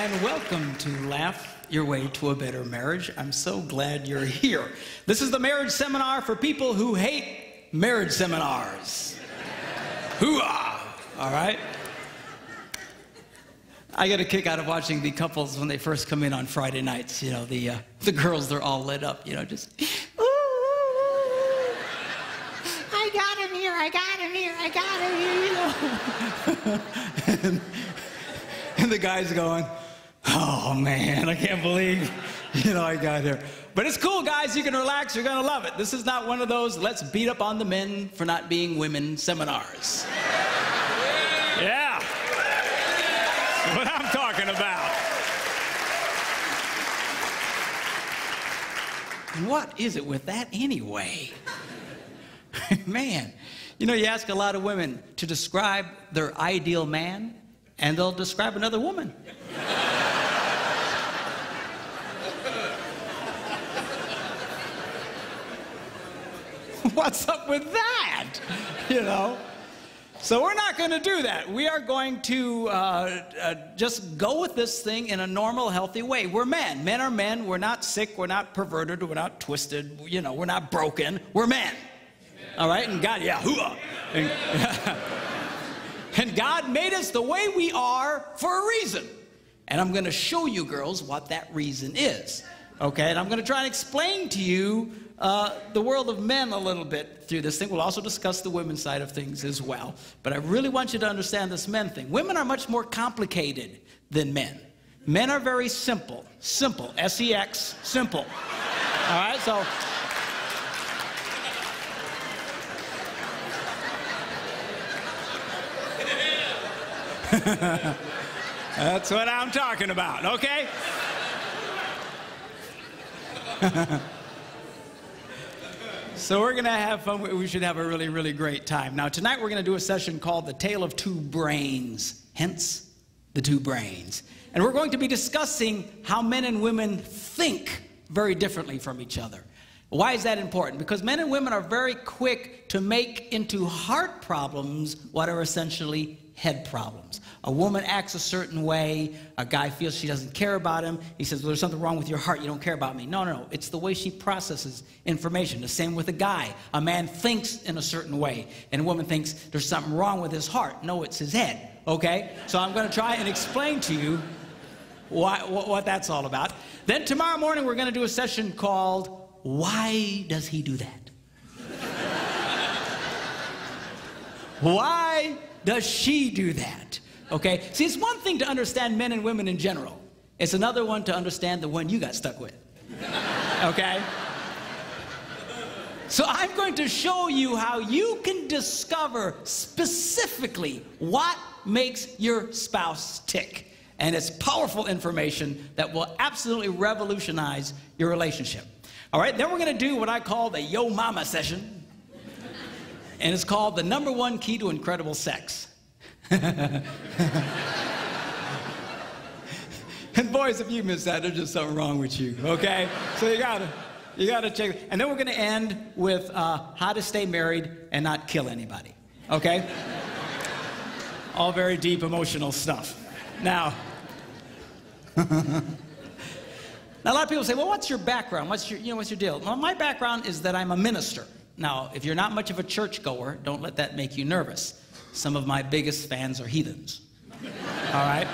and welcome to Laugh Your Way to a Better Marriage. I'm so glad you're here. This is the marriage seminar for people who hate marriage seminars. Hoo-ah! All right? I get a kick out of watching the couples when they first come in on Friday nights. You know, the girls, they're all lit up, you know, just, ooh, I got him here, I got him here, I got him here, you know. And the guy's going, oh man, I can't believe, you know, I got here. But it's cool, guys, you can relax, you're gonna love it. This is not one of those let's beat up on the men for not being women seminars. Yeah, that's what I'm talking about. And what is it with that anyway? Man, you know, you ask a lot of women to describe their ideal man, and they'll describe another woman. What's up with that? You know? So we're not going to do that. We are going to just go with this thing in a normal, healthy way. We're men. Men are men. We're not sick. We're not perverted. We're not twisted. You know, we're not broken. We're men. All right? And God, yeah, hoo-ah. And God made us the way we are for a reason. And I'm going to show you girls what that reason is. Okay? And I'm going to try and explain to you the world of men a little bit through this thing. We'll also discuss the women's side of things as well. But I really want you to understand this men thing. Women are much more complicated than men. Men are very simple. Simple. S-E-X. Simple. All right? So... That's what I'm talking about, okay? So we're gonna have fun. We should have a really, really great time. Now tonight we're gonna do a session called The Tale of Two Brains, hence the two brains. And we're going to be discussing how men and women think very differently from each other. Why is that important? Because men and women are very quick to make into heart problems what are essentially head problems. A woman acts a certain way, a guy feels she doesn't care about him, he says, well, there's something wrong with your heart, you don't care about me. No, no, no, it's the way she processes information. The same with a guy. A man thinks in a certain way, and a woman thinks there's something wrong with his heart. No, it's his head, okay? So I'm gonna try and explain to you what that's all about. Then tomorrow morning we're gonna do a session called, Why Does He Do That? Why does she do that? Okay? See, it's one thing to understand men and women in general. It's another one to understand the one you got stuck with. Okay? So I'm going to show you how you can discover specifically what makes your spouse tick. And it's powerful information that will absolutely revolutionize your relationship. All right? Then we're going to do what I call the Yo Mama session. And it's called the #1 key to incredible sex. And boys, if you miss that, there's just something wrong with you, okay? So you gotta check it. And then we're gonna end with how to stay married and not kill anybody, okay? All very deep emotional stuff. Now, now a lot of people say, well, what's your background? What's your deal? Well, my background is that I'm a minister. Now, if you're not much of a churchgoer, don't let that make you nervous. Some of my biggest fans are heathens, all right?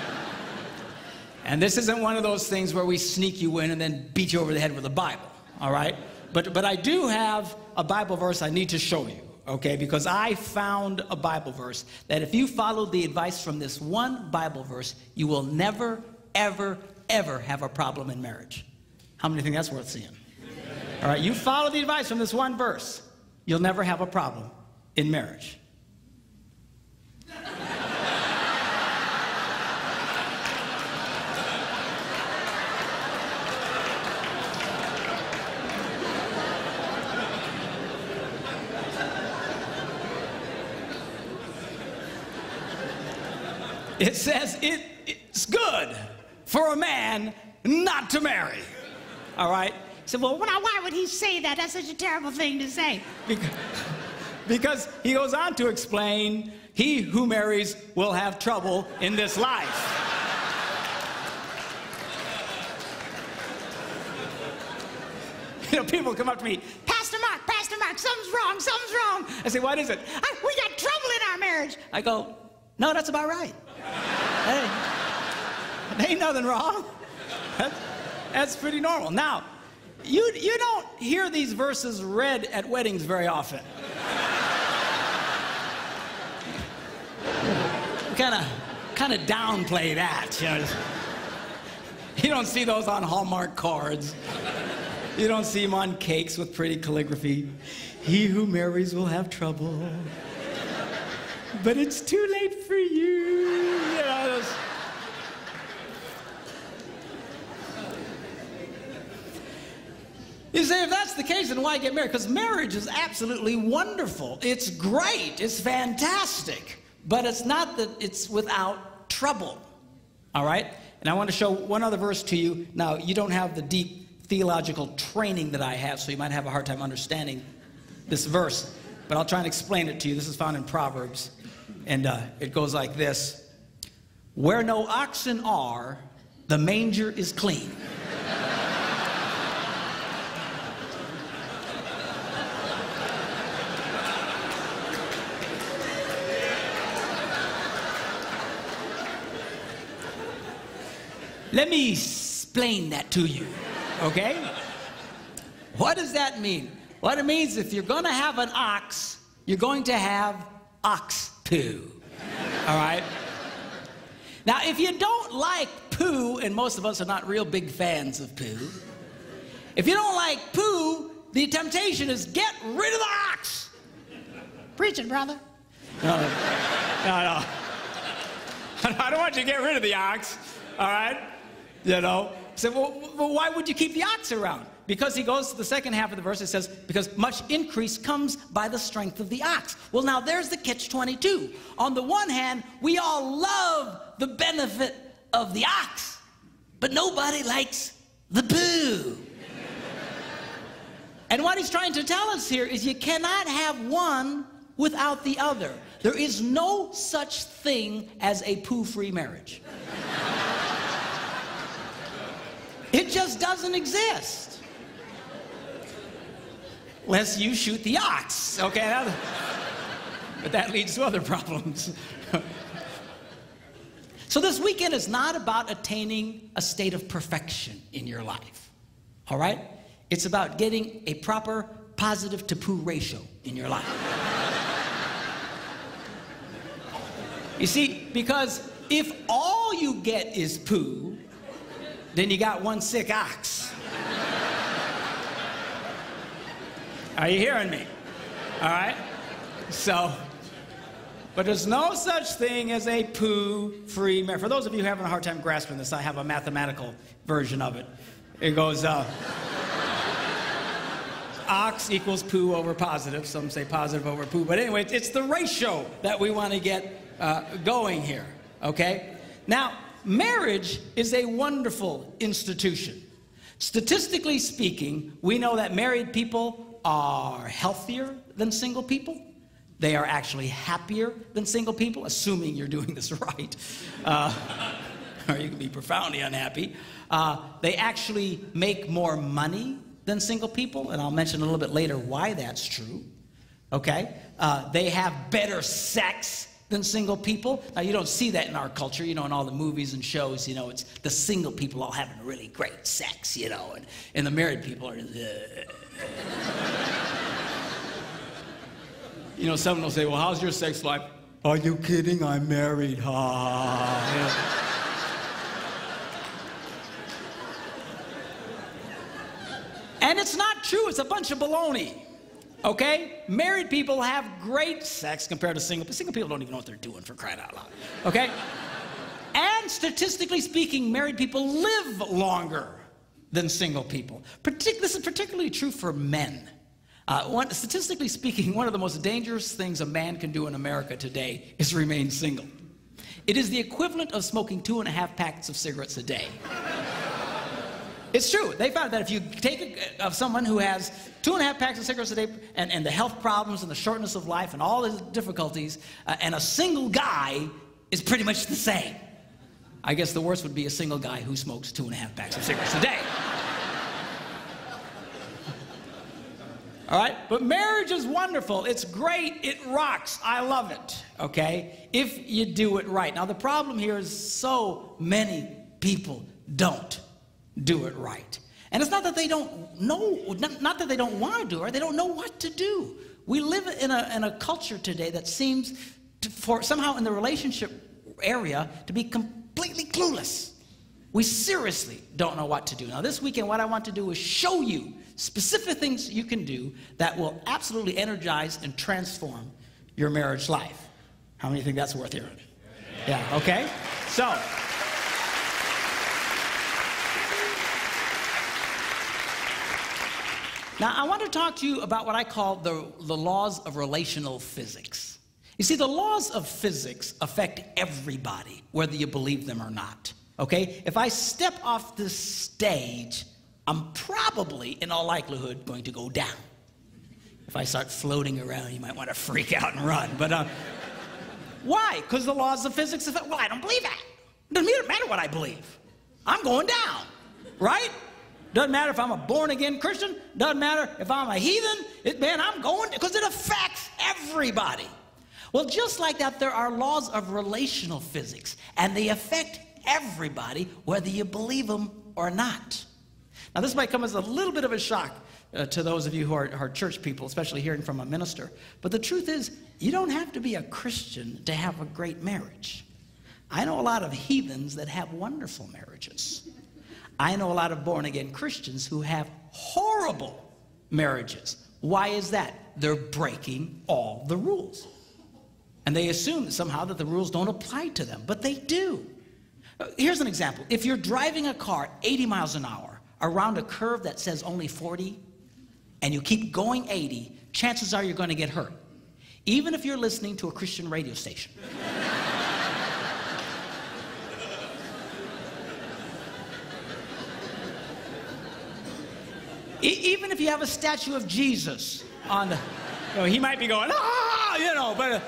And this isn't one of those things where we sneak you in and then beat you over the head with a Bible, all right? But I do have a Bible verse I need to show you, okay? Because I found a Bible verse that if you follow the advice from this one Bible verse, you will never, ever, ever have a problem in marriage. How many think that's worth seeing? All right, you follow the advice from this one verse, you'll never have a problem in marriage. It says it's good for a man not to marry. All right? So, well, why would he say that? That's such a terrible thing to say. Because he goes on to explain, he who marries will have trouble in this life. people come up to me, Pastor Mark, something's wrong, something's wrong. I say, what is it? We got trouble in our marriage. I go, no, that's about right. Hey, there ain't nothing wrong. That's pretty normal. Now, you don't hear these verses read at weddings very often. Kind of downplay that. You know, you don't see those on Hallmark cards. You don't see them on cakes with pretty calligraphy. He who marries will have trouble, but it's too late for you. You know, you say, if that's the case, then why get married? Because marriage is absolutely wonderful. It's great. It's fantastic. But it's not that it's without trouble. All right? And I want to show one other verse to you. Now, you don't have the deep theological training that I have, so you might have a hard time understanding this verse. But I'll try and explain it to you. This is found in Proverbs. And it goes like this. Where no oxen are, the manger is clean. Let me explain that to you, okay? What does that mean? What it means, if you're going to have an ox, you're going to have ox poo, all right? Now, if you don't like poo, and most of us are not real big fans of poo, if you don't like poo, the temptation is get rid of the ox. Preach it, brother. No. I don't want you to get rid of the ox, all right? You know, so well, why would you keep the ox around? Because he goes to the second half of the verse, it says, because much increase comes by the strength of the ox. Well, now there's the catch-22. On the one hand, we all love the benefit of the ox, but nobody likes the poo. And what he's trying to tell us here is you cannot have one without the other. There is no such thing as a poo-free marriage. It just doesn't exist. Unless you shoot the ox, okay? But that leads to other problems. So this weekend is not about attaining a state of perfection in your life, all right? It's about getting a proper positive to poo ratio in your life. You see, because if all you get is poo, then you got one sick ox. Are you hearing me? All right? So, but there's no such thing as a poo-free marriage. For those of you who are having a hard time grasping this, I have a mathematical version of it. It goes, ox equals poo over positive. Some say positive over poo. But anyway, it's the ratio that we want to get going here, okay? Now, marriage is a wonderful institution. Statistically speaking, we know that married people are healthier than single people. They are actually happier than single people, assuming you're doing this right. Or you can be profoundly unhappy. They actually make more money than single people, and I'll mention a little bit later why that's true. Okay? They have better sex than single people. Now, you don't see that in our culture, you know, in all the movies and shows, you know, it's the single people all having really great sex, you know, and the married people are, You know, someone will say, well, how's your sex life? Are you kidding? I'm married. Ha. And it's not true. It's a bunch of baloney. Okay? Married people have great sex compared to single people. Single people don't even know what they're doing, for crying out loud. Okay? And statistically speaking, married people live longer than single people. This is particularly true for men. Statistically speaking, one of the most dangerous things a man can do in America today is remain single. It is the equivalent of smoking 2.5 packs of cigarettes a day. It's true. They found that if you take someone who has 2.5 packs of cigarettes a day and the health problems and the shortness of life and all the difficulties, and a single guy is pretty much the same. I guess the worst would be a single guy who smokes 2.5 packs of cigarettes a day. All right? But marriage is wonderful. It's great. It rocks. I love it, okay? If you do it right. Now, the problem here is so many people don't do it right. And it's not that they don't know, not that they don't want to do it, right? They don't know what to do. We live in a culture today that seems for somehow in the relationship area to be completely clueless. We seriously don't know what to do. Now, this weekend, what I want to do is show you specific things you can do that will absolutely energize and transform your marriage life. How many think that's worth hearing? Yeah, okay? So, now I want to talk to you about what I call the laws of relational physics. You see, the laws of physics affect everybody, whether you believe them or not. Okay? If I step off this stage, I'm probably, in all likelihood, going to go down. If I start floating around, you might want to freak out and run. But why? Because the laws of physics affect, well, I don't believe that. It doesn't matter what I believe. I'm going down, right? Doesn't matter if I'm a born-again Christian. Doesn't matter if I'm a heathen. Man, I'm going, because it affects everybody. Well, just like that, there are laws of relational physics, and they affect everybody, whether you believe them or not. Now, this might come as a little bit of a shock to those of you who are church people, especially hearing from a minister. But the truth is, you don't have to be a Christian to have a great marriage. I know a lot of heathens that have wonderful marriages. I know a lot of born-again Christians who have horrible marriages. Why is that? They're breaking all the rules. And they assume somehow that the rules don't apply to them, but they do. Here's an example. If you're driving a car 80 miles an hour around a curve that says only 40, and you keep going 80, chances are you're going to get hurt, even if you're listening to a Christian radio station. Even if you have a statue of Jesus on the, he might be going, but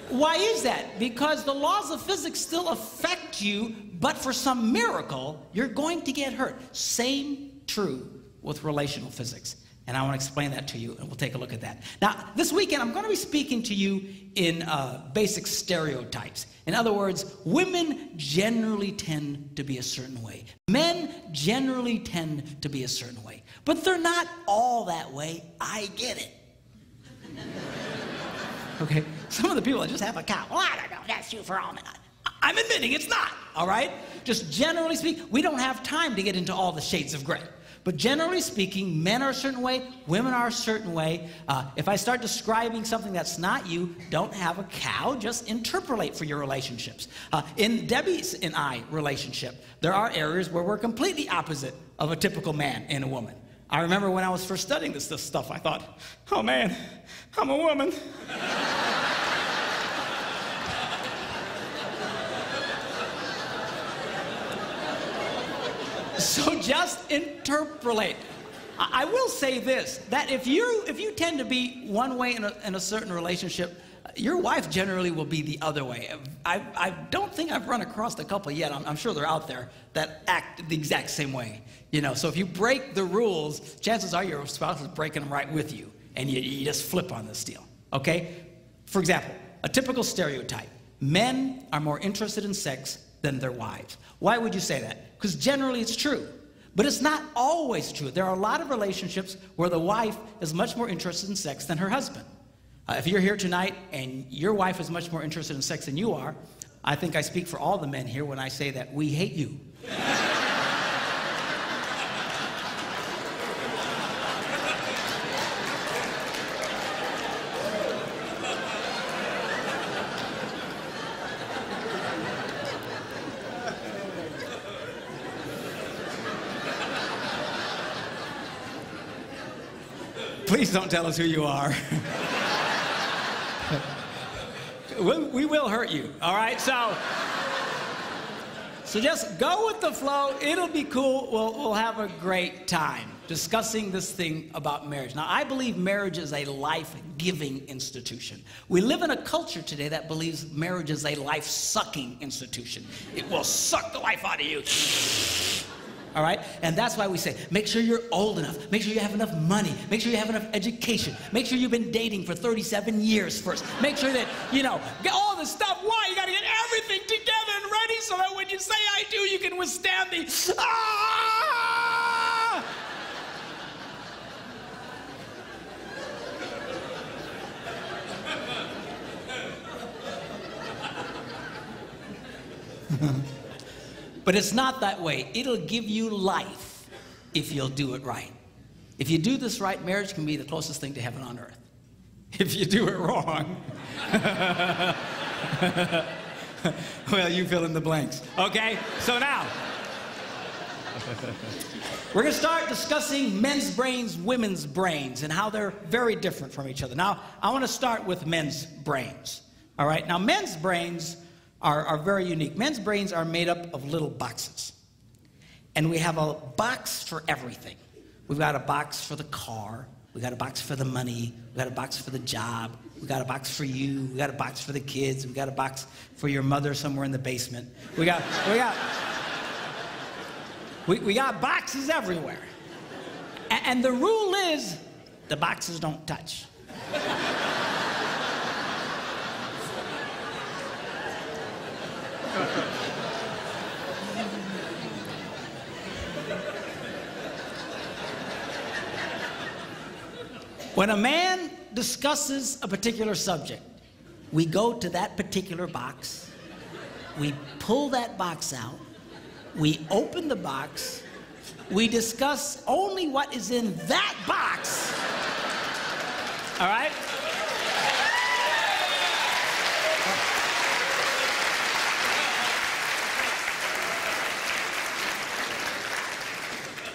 why is that? Because the laws of physics still affect you, but for some miracle, you're going to get hurt. Same true with relational physics. And I want to explain that to you, and we'll take a look at that. Now, this weekend, I'm going to be speaking to you in basic stereotypes. In other words, women generally tend to be a certain way. Men generally tend to be a certain way. But they're not all that way. I get it. Okay? Some of the people that just have a cow, well, I don't know, that's you for all men. I'm admitting it's not, all right? Just generally speaking, we don't have time to get into all the shades of gray. But generally speaking, men are a certain way, women are a certain way. If I start describing something that's not you, don't have a cow, just interpolate for your relationships. In Debbie's and I relationship, there are areas where we're completely opposite of a typical man and a woman. I remember when I was first studying this stuff, I thought, oh man, I'm a woman. So just interpolate. I will say this, that if you tend to be one way in a certain relationship, your wife generally will be the other way. I don't think I've run across a couple yet. I'm sure they're out there that act the exact same way. So if you break the rules, chances are your spouse is breaking them right with you, and you just flip on this deal, okay? For example, a typical stereotype. Men are more interested in sex than their wives. Why would you say that? Because generally it's true. But it's not always true. There are a lot of relationships where the wife is much more interested in sex than her husband. If you're here tonight and your wife is much more interested in sex than you are, I think I speak for all the men here when I say that we hate you. Please don't tell us who you are. We will hurt you, all right? So just go with the flow. It'll be cool. We'll have a great time discussing this thing about marriage. Now, I believe marriage is a life-giving institution. We live in a culture today that believes marriage is a life-sucking institution. It will suck the life out of you. all right? And that's why we say, make sure you're old enough. Make sure you have enough money. Make sure you have enough education. Make sure you've been dating for 37 years first. Make sure that, you know, get all the stuff. Why? You got to get everything together and ready so that when you say I do, you can withstand the, ah! But it's not that way. It'll give you life if you'll do it right. If you do this right, marriage can be the closest thing to heaven on earth. If you do it wrong, well, you fill in the blanks. Okay? So now, we're going to start discussing men's brains, women's brains, and how they're very different from each other. Now, I want to start with men's brains. All right? Now, men's brains are very unique. Men's brains are made up of little boxes. And we have a box for everything. We've got a box for the car. We've got a box for the money. We've got a box for the job. We've got a box for you. We've got a box for the kids. We've got a box for your mother somewhere in the basement. We got boxes everywhere. And the rule is the boxes don't touch. When a man discusses a particular subject, we go to that particular box, we pull that box out, we open the box, we discuss only what is in that box, all right?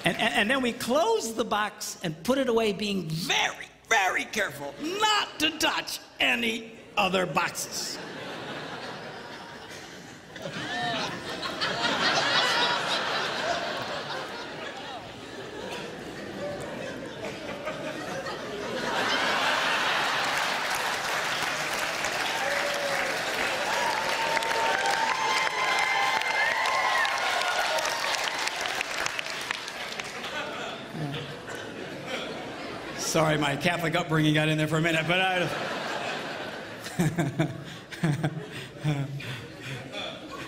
And then we close the box and put it away, being very, very careful not to touch any other boxes. Sorry, my Catholic upbringing got in there for a minute, but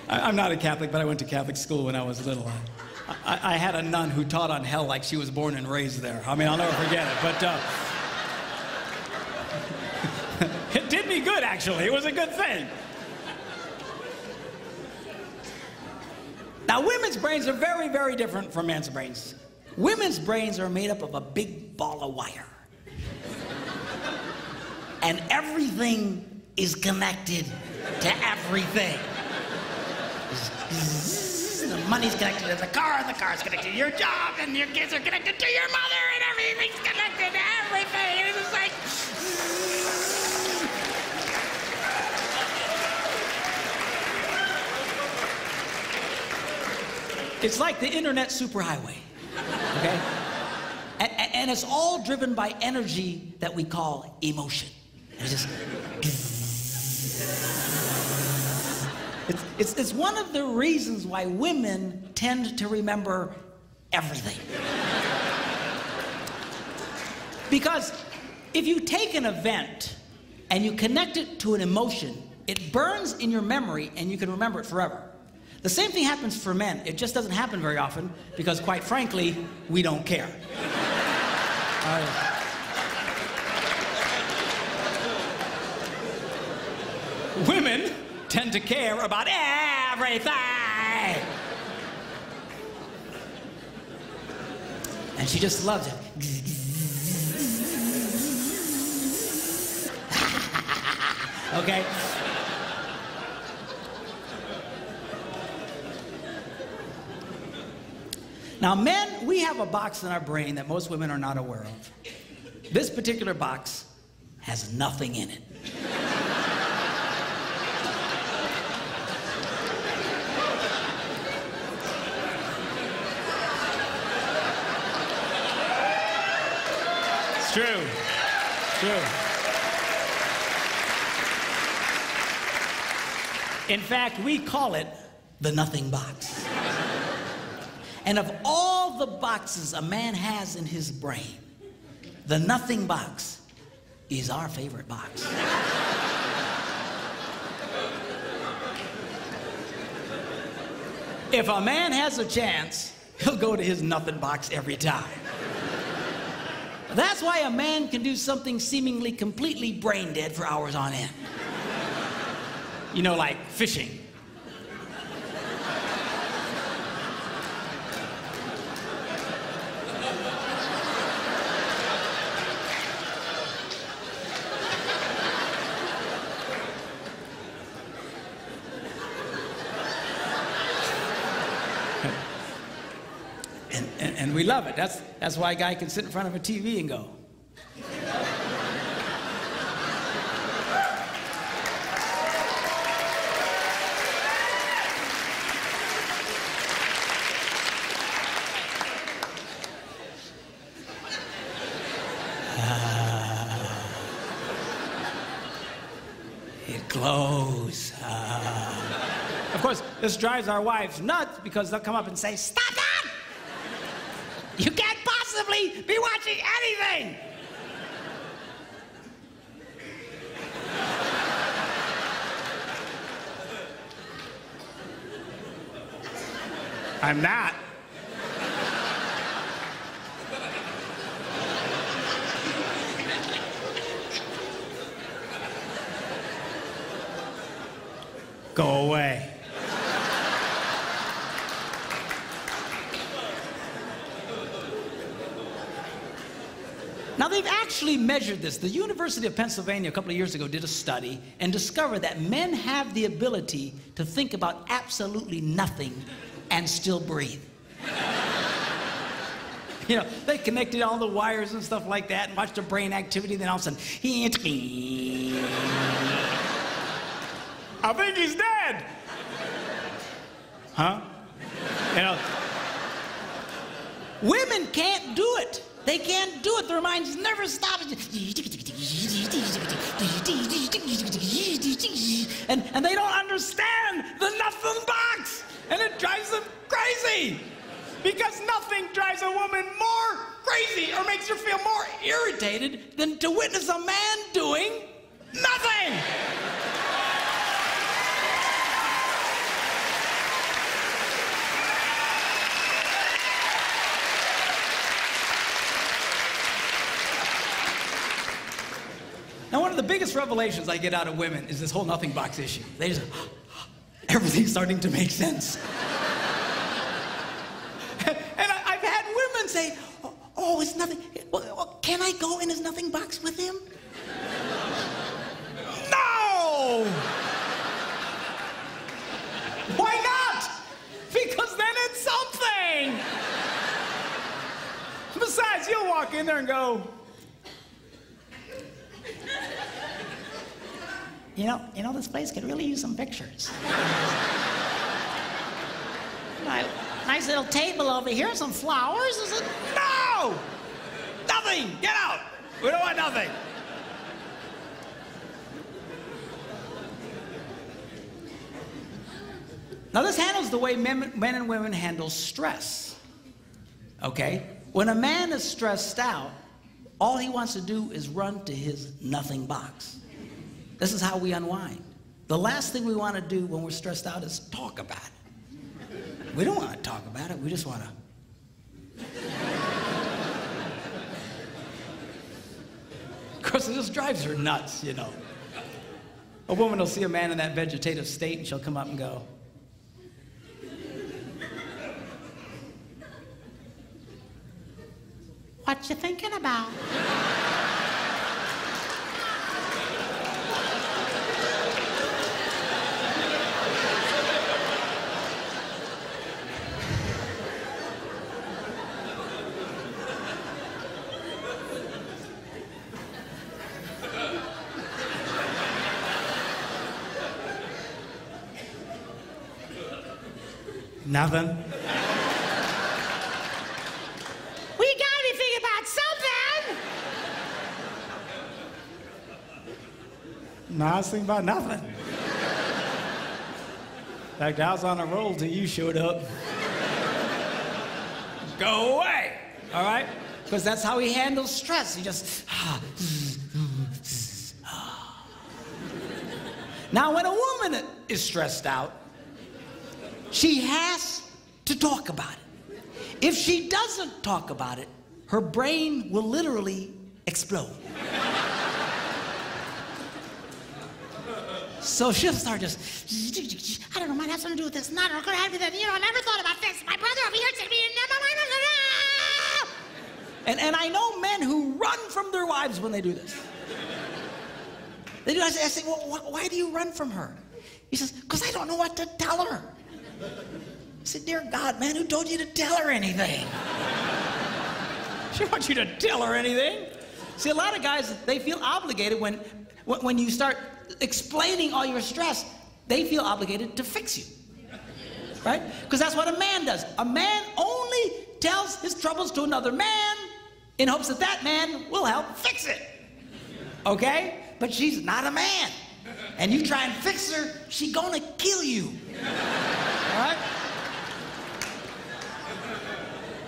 I'm not a Catholic, but I went to Catholic school when I was little. I had a nun who taught on hell like she was born and raised there. I mean, I'll never forget it, but it did me good, actually. It was a good thing. Now, women's brains are very, very different from men's brains. Women's brains are made up of a big ball of wire. And everything is connected to everything. The money's connected to the car, and the car's connected to your job, and your kids are connected to your mother, and everything's connected to everything. It's just like... It's like the internet superhighway, okay? And it's all driven by energy that we call emotion. It's just... It's one of the reasons why women tend to remember everything. Because if you take an event and you connect it to an emotion, it burns in your memory and you can remember it forever. The same thing happens for men. It just doesn't happen very often because, quite frankly, we don't care. Women tend to care about everything. And she just loves it. Okay? Now, men, we have a box in our brain that most women are not aware of. This particular box has nothing in it. It's true. It's true. In fact, we call it the nothing box. And of all the boxes a man has in his brain, the nothing box is our favorite box. If a man has a chance, he'll go to his nothing box every time. That's why a man can do something seemingly completely brain dead for hours on end. You know, like fishing. And we love it. That's why a guy can sit in front of a TV and go. It glows. Of course, this drives our wives nuts because they'll come up and say, "Stop that! You can't possibly be watching anything!" I'm not. Go away. Now, they've actually measured this. The University of Pennsylvania a couple of years ago did a study and discovered that men have the ability to think about absolutely nothing and still breathe. You know, they connected all the wires and stuff like that and watched their brain activity, then all of a sudden, I think he's dead. Huh? You know, women can't do it. They can't do it. Their minds never stop. And they don't understand the nothing box. And it drives them crazy. Because nothing drives a woman more crazy or makes her feel more irritated than to witness a man doing nothing. Now, one of the biggest revelations I get out of women is this whole nothing box issue. They just, everything's starting to make sense. And I've had women say, oh, it's nothing. Well, can I go in his nothing box with him? No! Why not? Because then it's something. Besides, you'll walk in there and go, You know, this place could really use some pictures. Nice little table over here, some flowers. Is it? No! Nothing! Get out! We don't want nothing. Now, this handles the way men and women handle stress. Okay? When a man is stressed out, all he wants to do is run to his nothing box. This is how we unwind. The last thing we want to do when we're stressed out is talk about it. We don't want to talk about it. We just want to. Of course, it just drives her nuts, you know. A woman will see a man in that vegetative state and she'll come up and go, "What you thinking about?" Nothing. We gotta be thinking about something. No, I was thinking about nothing. In fact, I was on a roll till you showed up. go away, all right? Because that's how he handles stress. He just, Now, when a woman is stressed out, she has to talk about it. If she doesn't talk about it, her brain will literally explode. So she'll start just, I don't know, might have something to do with this. Not going to have that. You know, I never thought about this. My brother over here said to me, and I know men who run from their wives when they do this. They do. I say, well, why do you run from her? He says, because I don't know what to tell her. I said, dear God, man, who told you to tell her anything? She wants you to tell her anything. See, a lot of guys, they feel obligated when you start explaining all your stress, they feel obligated to fix you, right? Because that's what a man does. A man only tells his troubles to another man in hopes that that man will help fix it, okay? But she's not a man. And you try and fix her, she's gonna kill you, all right?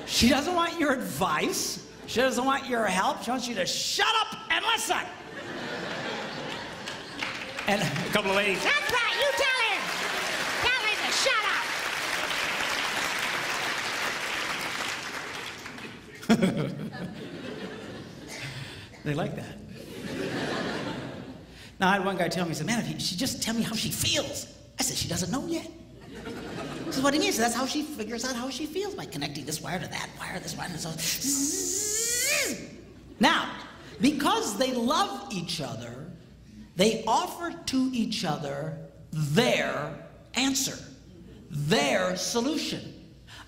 She doesn't want your advice. She doesn't want your help. She wants you to shut up and listen. And a couple of ladies, that's right, you tell him. Tell him to shut up. They like that. Now, I had one guy tell me, he said, man, if she just tell me how she feels. I said, she doesn't know yet. This is what he means. That's how she figures out how she feels, by connecting this wire to that wire, this wire, and so. Now, because they love each other, they offer to each other their answer, their solution.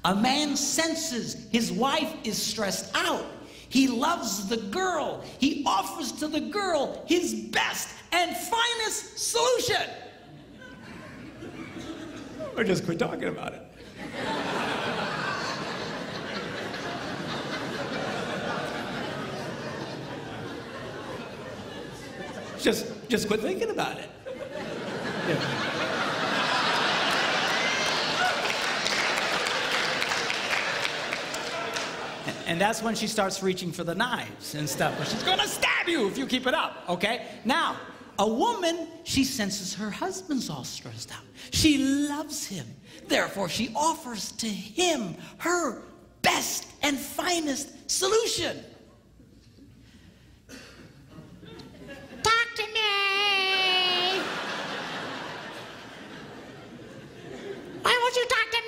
A man senses his wife is stressed out. He loves the girl. He offers to the girl his best and finest solution. Or just quit talking about it. Just quit thinking about it. Yeah. And that's when she starts reaching for the knives and stuff. But she's gonna stab you if you keep it up, okay? Now, a woman, she senses her husband's all stressed out. She loves him. Therefore, she offers to him her best and finest solution. Talk to me. Why won't you talk to me?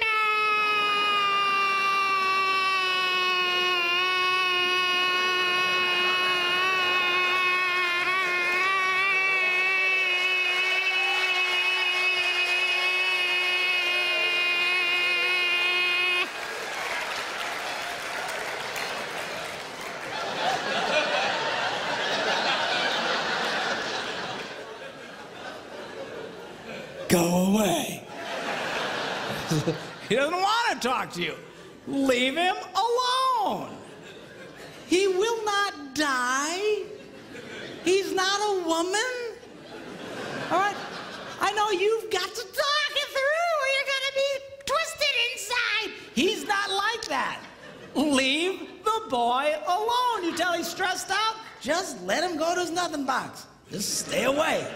Go away. He doesn't want to talk to you. Leave him alone. He will not die. He's not a woman. All right? I know you've got to talk it through or you're going to be twisted inside. He's not like that. Leave the boy alone. You tell he's stressed out, just let him go to his nothing box. Just stay away.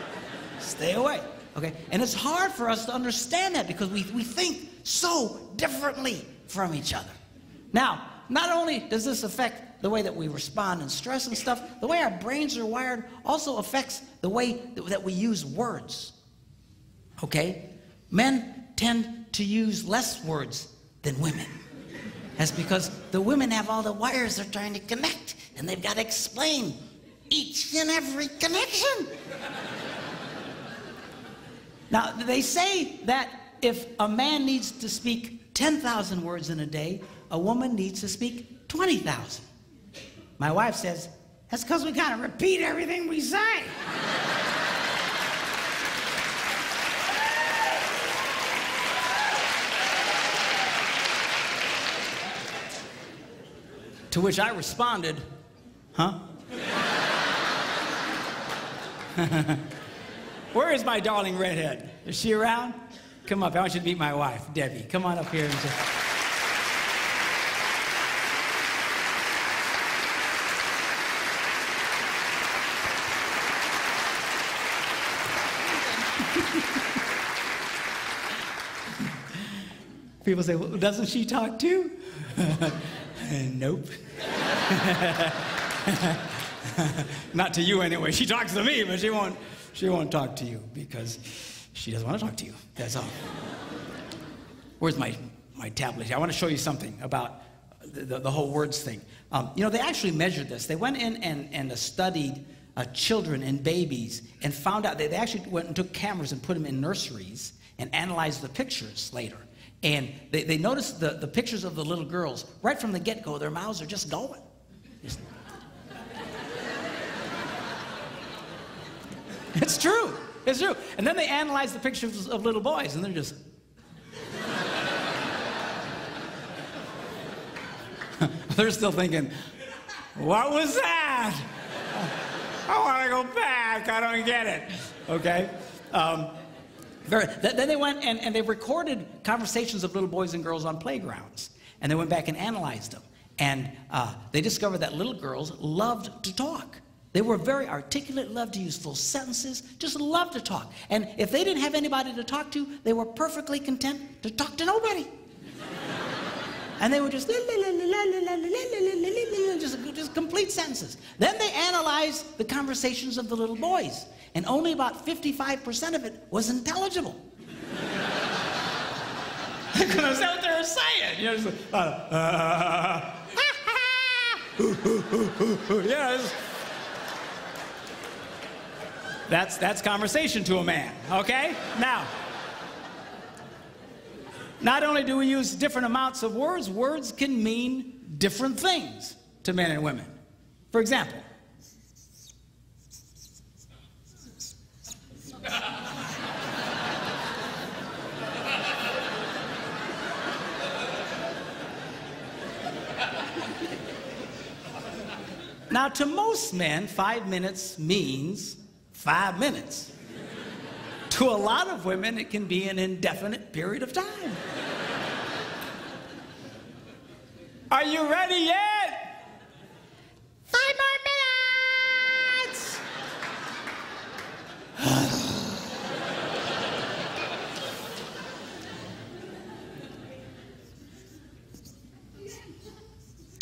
Stay away. Okay? And it's hard for us to understand that because we think so differently from each other. Now, not only does this affect the way that we respond in stress and stuff, the way our brains are wired also affects the way that we use words. Okay? Men tend to use less words than women. That's because the women have all the wires they're trying to connect, and they've got to explain each and every connection. Now, they say that if a man needs to speak 10,000 words in a day, a woman needs to speak 20,000. My wife says, that's because we kind of repeat everything we say. To which I responded, huh? Where is my darling redhead? Is she around? Come up. I want you to meet my wife, Debbie. Come on up here and just... People say, well, doesn't she talk too? Nope. Not to you anyway. She talks to me, but she won't talk to you because she doesn't want to talk to you. That's all. Where's my tablet? I want to show you something about the whole words thing. They actually measured this. They went in and studied children and babies and found out, they actually went and took cameras and put them in nurseries and analyzed the pictures later. And they noticed the pictures of the little girls. Right from the get-go, their mouths are just going. It's true. It's true. And then they analyzed the pictures of little boys, and they're just... They're still thinking, what was that? I want to go back. I don't get it. Okay? Then they went and they recorded conversations of little boys and girls on playgrounds. And they went back and analyzed them. And they discovered that little girls loved to talk. They were very articulate, loved to use full sentences, just loved to talk. And if they didn't have anybody to talk to, they were perfectly content to talk to nobody. And they would just complete sentences. Then they analyzed the conversations of the little boys, and only about 55% of it was intelligible. They couldn't understand what they were saying. You know, just that's conversation to a man. Okay? Now, not only do we use different amounts of words, words can mean different things to men and women. For example, now to most men, 5 minutes means 5 minutes. To a lot of women, it can be an indefinite period of time. Are you ready yet? 5 more minutes!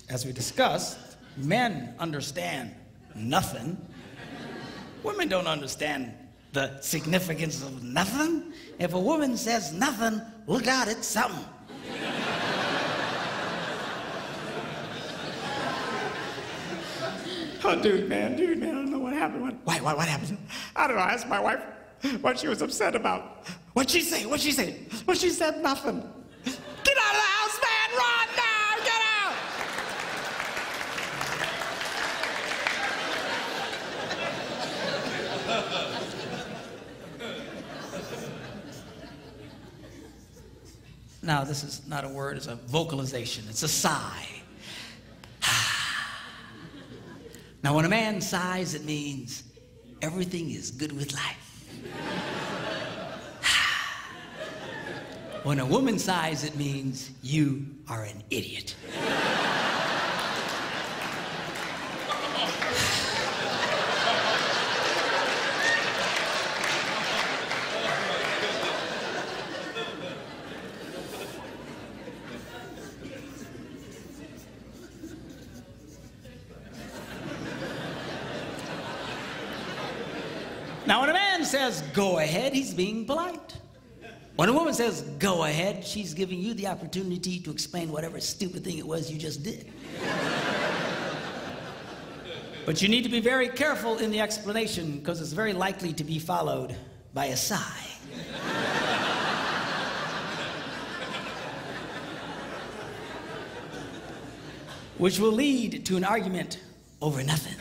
As we discussed, men understand nothing. Women don't understand the significance of nothing. If a woman says nothing, look out, it's something. Oh, dude, man, I don't know what happened. What happened? I don't know, I asked my wife what she was upset about. What'd she say? Well, she said nothing. Get out of the house, man, run now, get out! Now, this is not a word, it's a vocalization. It's a sigh. Now, when a man sighs, it means everything is good with life. When a woman sighs, it means you are an idiot. Now, when a man says, go ahead, he's being polite. When a woman says, go ahead, she's giving you the opportunity to explain whatever stupid thing it was you just did. But you need to be very careful in the explanation because it's very likely to be followed by a sigh. Which will lead to an argument over nothing.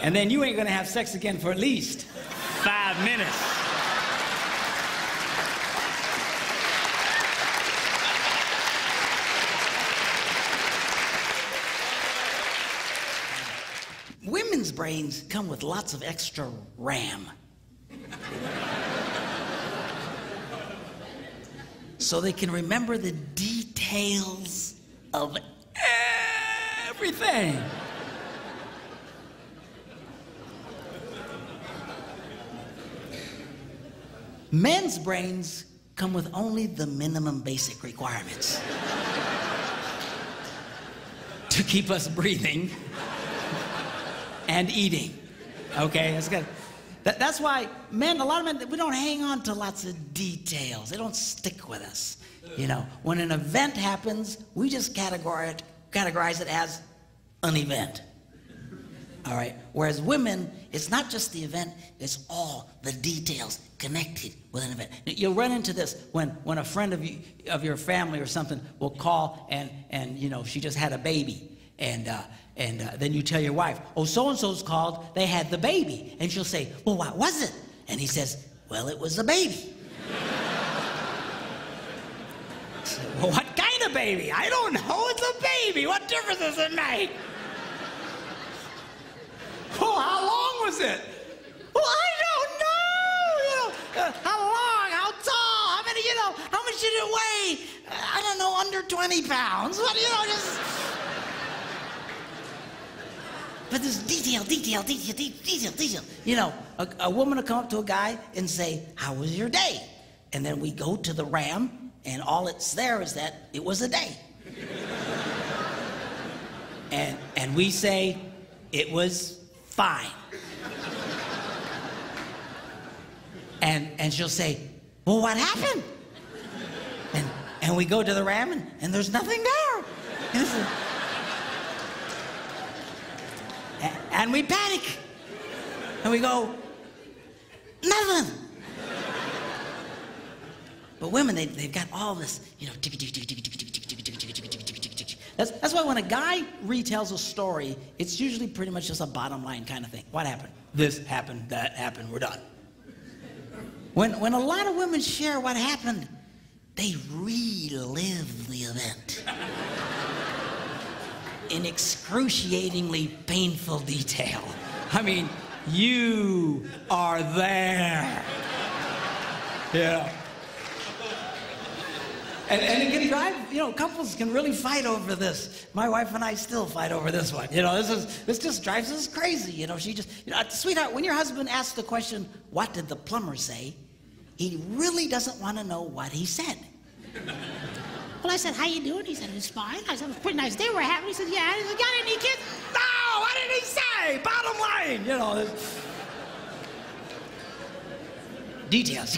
And then you ain't gonna have sex again for at least 5 minutes. Women's brains come with lots of extra RAM. So they can remember the details of everything. Men's brains come with only the minimum basic requirements to keep us breathing and eating. Okay, that's good. That's why men, a lot of men, we don't hang on to lots of details. They don't stick with us. You know, when an event happens, we just categorize it as an event. All right. Whereas women, it's not just the event, it's all the details connected with an event. You'll run into this when a friend of your family or something will call and you know, she just had a baby. And then you tell your wife, oh, so-and-so's called, they had the baby. And she'll say, well, what was it? And he says, well, it was a baby. Well, what kind of baby? I don't know, it's a baby. What difference does it make? Oh, how long was it? Well, I don't know. You know, how long, how tall, how many, you know, how much did it weigh? I don't know, under 20 pounds. What, you know, just... But there's detail. You know, a woman will come up to a guy and say, how was your day? And then we go to the RAM, and all it's there is that it was a day. and we say, it was fine. And she'll say, well, what happened? And we go to the RAM, and there's nothing there. And we panic. And we go, nothing. But women, they've got all this, you know, that's why when a guy retells a story, it's usually pretty much just a bottom line kind of thing. What happened? This happened, that happened, we're done. When a lot of women share what happened, they relive the event in excruciatingly painful detail. I mean, you are there. Yeah. And it can drive, you know, couples can really fight over this. My wife and I still fight over this one. You know, this just drives us crazy. You know, she just, you know, sweetheart, when your husband asks the question, what did the plumber say? He really doesn't want to know what he said. Well, I said, how you doing? He said, it's fine. I said, it was a pretty nice day we're having. He said, yeah. He said, got any kids? No, what did he say? Bottom line, you know. Details.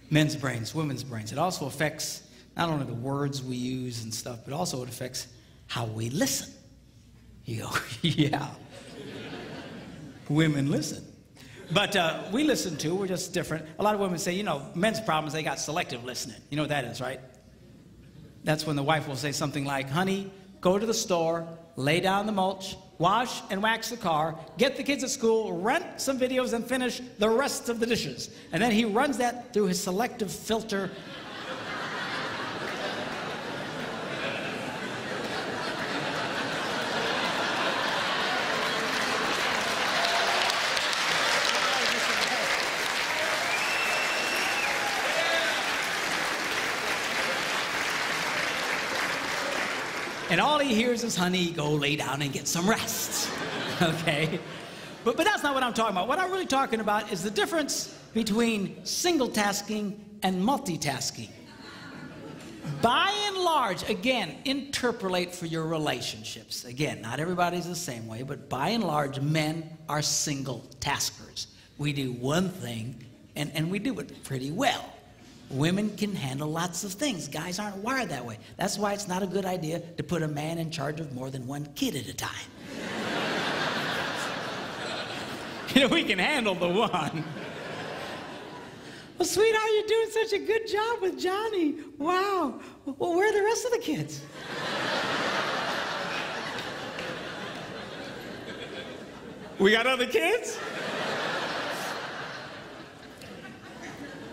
Men's brains, women's brains. It also affects not only the words we use and stuff, but also it affects how we listen. You go, yeah. Women listen. But we listen too, we're just different. A lot of women say, you know, men's problem is they got selective listening. You know what that is, right? That's when the wife will say something like, honey, go to the store, lay down the mulch, wash and wax the car, get the kids at school, rent some videos, and finish the rest of the dishes. And then he runs that through his selective filter. And all he hears is, honey, go lay down and get some rest, okay? But that's not what I'm talking about. What I'm really talking about is the difference between single tasking and multitasking. By and large, again, interpolate for your relationships. Again, not everybody's the same way, but by and large, men are single taskers. We do one thing, and we do it pretty well. Women can handle lots of things. Guys aren't wired that way. That's why it's not a good idea to put a man in charge of more than one kid at a time. You know, we can handle the one. Well, sweetheart, you're doing such a good job with Johnny. Wow. Well, where are the rest of the kids? We got other kids?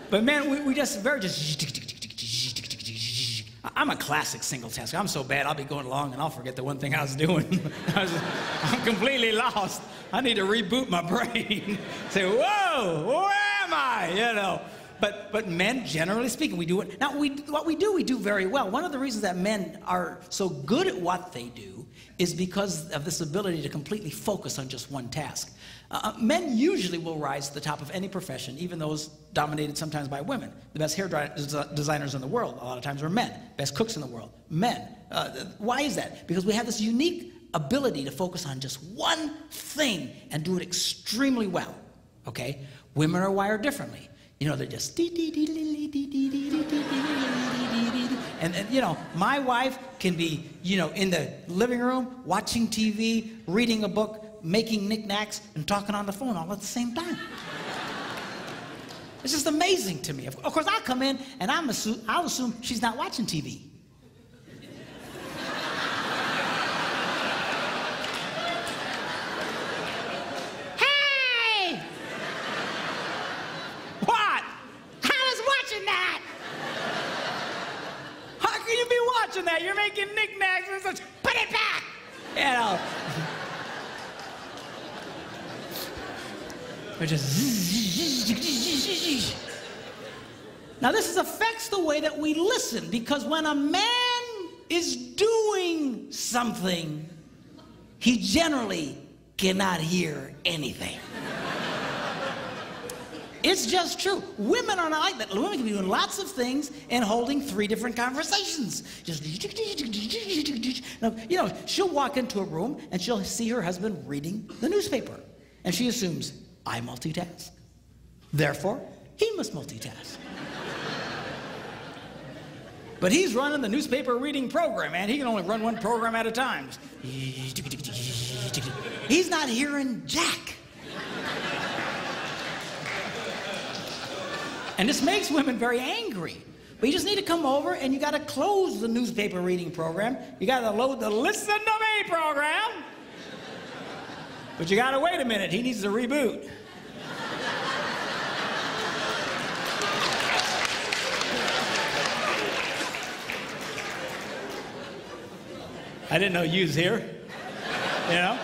But man, we just I'm a classic single tasker. I'm so bad, I'll be going along and I'll forget the one thing I was doing. I'm completely lost. I need to reboot my brain. Say, whoa, where am I? You know. But men, generally speaking, we do it. Now, what we do very well. One of the reasons that men are so good at what they do is because of this ability to completely focus on just one task. Men usually will rise to the top of any profession, even those dominated sometimes by women. The best hair designers in the world, a lot of times, are men. Best cooks in the world, men. Why is that? Because we have this unique ability to focus on just one thing and do it extremely well, okay? Women are wired differently. You know, they're just and you know, my wife can be, you know, in the living room, watching TV, reading a book, making knickknacks, and talking on the phone all at the same time. It's just amazing to me. Of course, I'll come in and I'll assume she's not watching TV. Hey! What? I was watching that. How can you be watching that? You're making knickknacks and such. Put it back! You know. We're just. Now this affects the way that we listen, because when a man is doing something, he generally cannot hear anything. It's just true. Women are not like that. Women can be doing lots of things and holding 3 different conversations. Just, now, you know, she'll walk into a room and she'll see her husband reading the newspaper, and she assumes, I multitask. Therefore, he must multitask. But he's running the newspaper reading program, and he can only run one program at a time. He's not hearing jack. And this makes women very angry. But you just need to come over and you got to close the newspaper reading program. You got to load the Listen to Me program. But you got to wait a minute. He needs to reboot. I didn't know you was here, you know?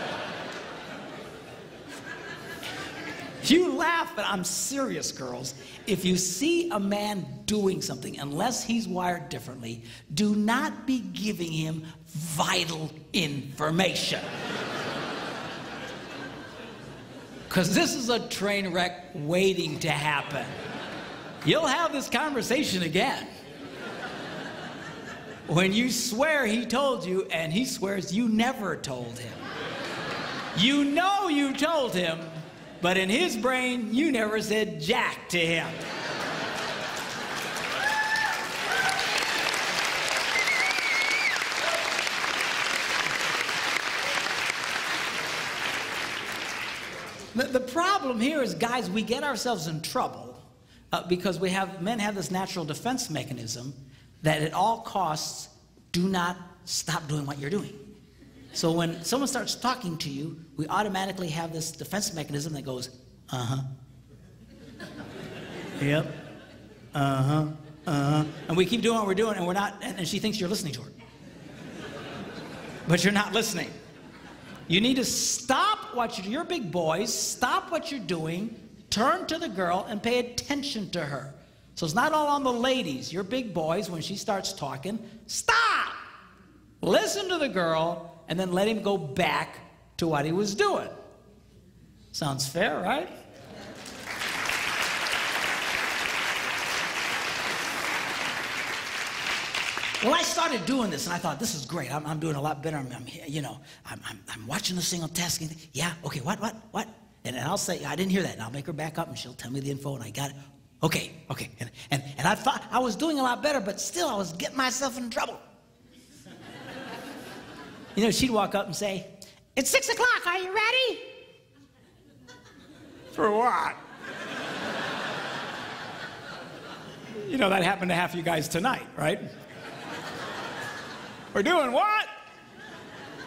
You laugh, but I'm serious, girls. If you see a man doing something, unless he's wired differently, do not be giving him vital information. Because this is a train wreck waiting to happen. You'll have this conversation again. When you swear he told you, and he swears you never told him. You know you told him, but in his brain, you never said jack to him. The problem here is, guys, we get ourselves in trouble because men have this natural defense mechanism that at all costs, do not stop doing what you're doing. So when someone starts talking to you, we automatically have this defense mechanism that goes, uh-huh. Yep. Uh-huh. Uh-huh. And we keep doing what we're doing, and we're not, and she thinks you're listening to her. But you're not listening. You need to stop what you're big boys, stop what you're doing, turn to the girl, and pay attention to her. So it's not all on the ladies. You're big boys, when she starts talking, stop! Listen to the girl, and then let him go back to what he was doing. Sounds fair, right? Well, I started doing this, and I thought, this is great. I'm doing a lot better. I'm watching the single tasking thing. Yeah, okay, what? And I'll say, I didn't hear that, and I'll make her back up, and she'll tell me the info, and I got it. Okay. And I thought I was doing a lot better, but still I was getting myself in trouble. You know, she'd walk up and say, it's 6 o'clock, are you ready? For what? You know, that happened to half you guys tonight, right? We're doing what?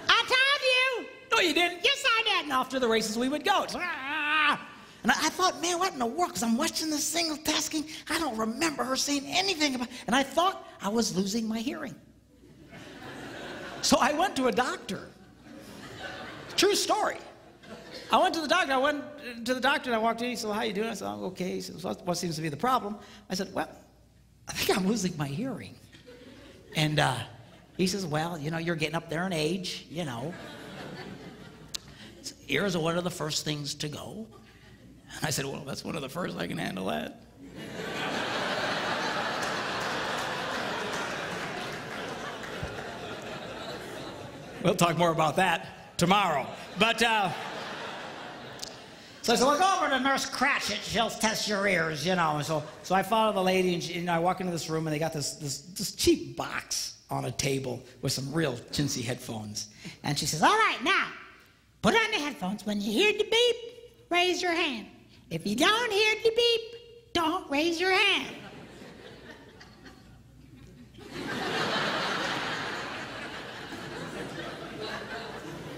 I told you. No, you didn't. Yes, I did. And off to the races we would go. And I thought, man, what in the world? Because I'm watching this single tasking. I don't remember her saying anything about it. And I thought I was losing my hearing. So I went to a doctor. True story. I went to the doctor. I went to the doctor and I walked in. He said, well, how you doing? I said, I'm okay. He said, what seems to be the problem? I said, well, I think I'm losing my hearing. And he says, well, you know, you're getting up there in age, you know. Ears are one of the first things to go. And I said, well, that's one of the first. I can handle that. We'll talk more about that tomorrow. But, so I said, well, go over to Nurse Cratchit. She'll test your ears, you know. And so I follow the lady, and you know, I walk into this room, and they got this cheap box on a table with some real chintzy headphones. And she says, all right, now, put on the headphones. When you hear the beep, raise your hand. If you don't hear the beep, don't raise your hand.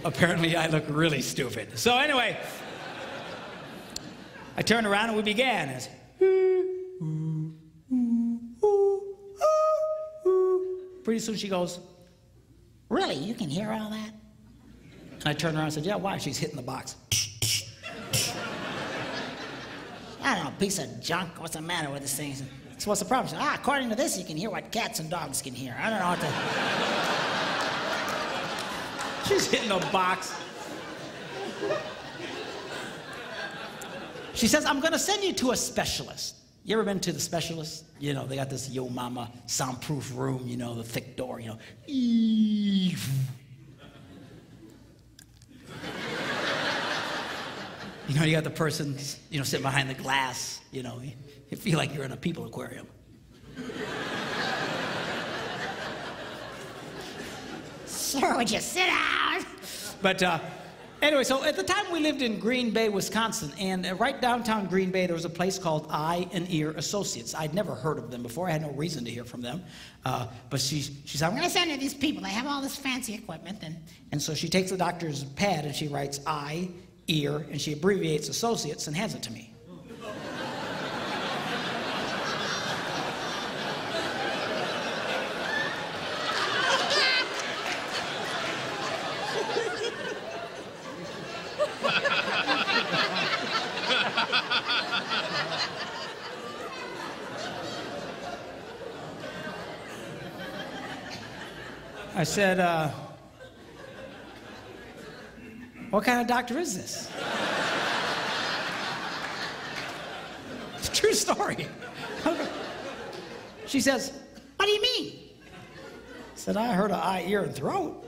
Apparently, I look really stupid. So anyway, I turned around and we began. As pretty soon she goes, really, you can hear all that? And I turned around and said, yeah, why? She's hitting the box. I don't know, piece of junk. What's the matter with this thing? So what's the problem? She said, according to this, you can hear what cats and dogs can hear. I don't know what to... She's hitting the box. She says, I'm going to send you to a specialist. You ever been to the specialist? You know, they got this Yo Mama soundproof room, you know, the thick door, you know. You know, you got the person, you know, sitting behind the glass, you know. You feel like you're in a people aquarium. Sir, would you sit down? But anyway, so at the time we lived in Green Bay, Wisconsin, and right downtown Green Bay, there was a place called Eye and Ear Associates. I'd never heard of them before. I had no reason to hear from them. But she said, I'm going to send you these people. They have all this fancy equipment. And so she takes the doctor's pad and she writes Eye, Ear, and she abbreviates Associates and hands it to me. I said, what kind of doctor is this? It's a true story. She says, what do you mean? I said, I heard of eye, ear, and throat.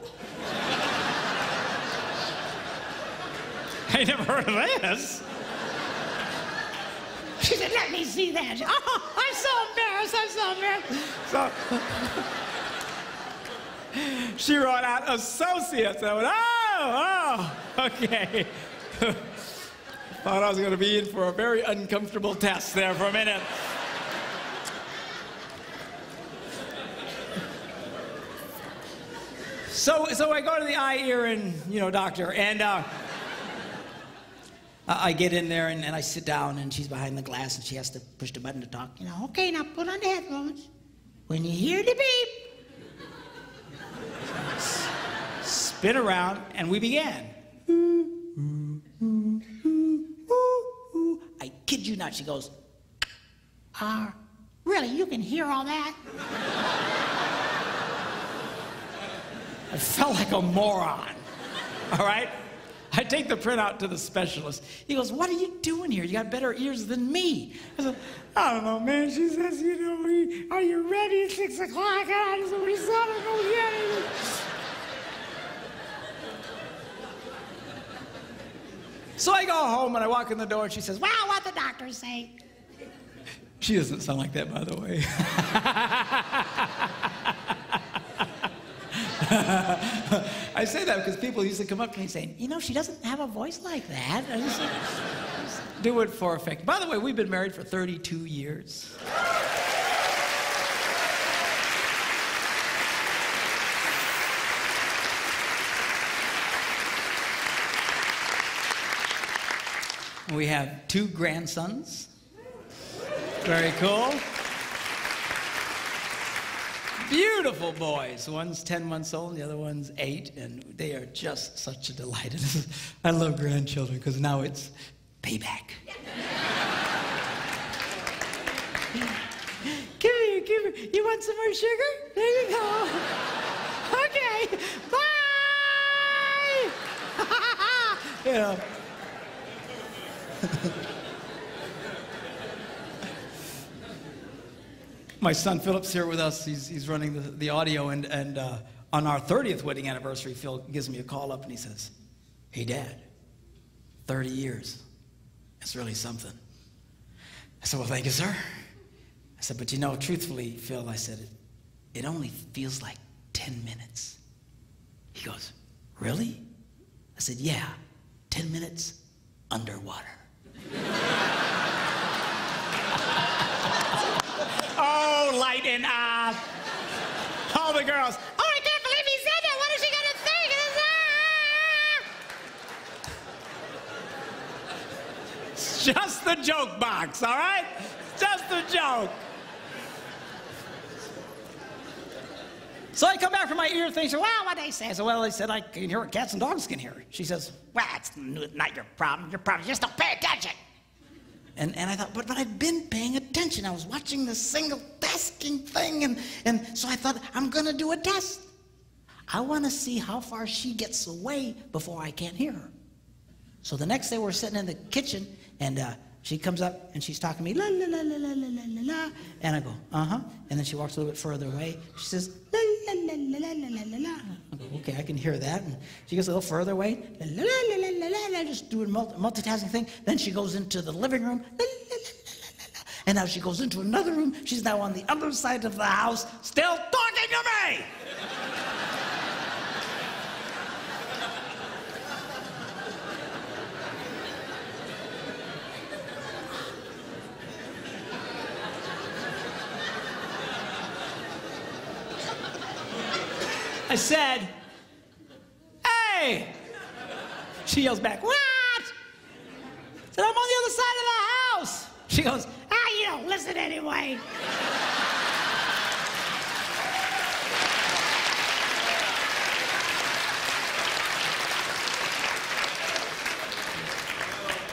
I ain't never heard of this. She said, let me see that. Oh, I'm so embarrassed. So she wrote out Associates. I went, oh, okay. Thought I was going to be in for a very uncomfortable test there for a minute. So I go to the eye, ear, and, you know, doctor, and I get in there, and I sit down, and she's behind the glass, and she has to push the button to talk. You know, okay, now put on the headphones. When you hear the beep, spin around, and we began. I kid you not, she goes, really, you can hear all that? I felt like a moron, all right? I take the printout to the specialist. He goes, what are you doing here? You got better ears than me. I said, I don't know, man. She says, you know, are you ready at 6 o'clock? I said, we saw it go yet. So I go home and I walk in the door and she says, well, what the doctors say. She doesn't sound like that, by the way. I say that because people used to come up to me saying, you know, she doesn't have a voice like that. I just do it for effect. By the way, we've been married for 32 years. We have 2 grandsons. Very cool. beautiful boys. One's 10 months old, the other one's 8, and they are just such a delight. I love grandchildren because now it's payback. Give me. You want some more sugar? There you go. Okay, bye! You know. My son Philip's here with us. He's running the audio, and on our 30th wedding anniversary, Phil gives me a call up and he says, "Hey, Dad, 30 years. It's really something." I said, "Well, thank you, sir." I said, "But you know, truthfully, Phil," I said, it only feels like 10 minutes. He goes, "Really?" I said, "Yeah, 10 minutes underwater." Oh, lighten up. All the girls, "Oh, I can't believe he said that. What is she going to think?" It's just the joke box, all right? Just a joke. So I come back from my ear thing. She said, "Well, what they say?" I said, "Well, they said I can hear what cats and dogs can hear." She says, "Well, it's not your problem. Your problem is just don't pay attention." And I thought, but I've been paying attention. I was watching this single tasking thing, and so I thought, I'm going to do a test. I want to see how far she gets away before I can't hear her. So the next day we're sitting in the kitchen, and she comes up and she's talking to me, la la la la la la la la, and I go, uh-huh. And then she walks a little bit further away. She says, la la la la la la la la. I go, okay, I can hear that. And she gets a little further away, la la la la la la la, just doing multitasking thing. Then she goes into the living room, la la la la la la. And now she goes into another room. She's now on the other side of the house, still talking to me. I said, "Hey!" She yells back, "What?" I said, "I'm on the other side of the house." She goes, "You don't listen anyway."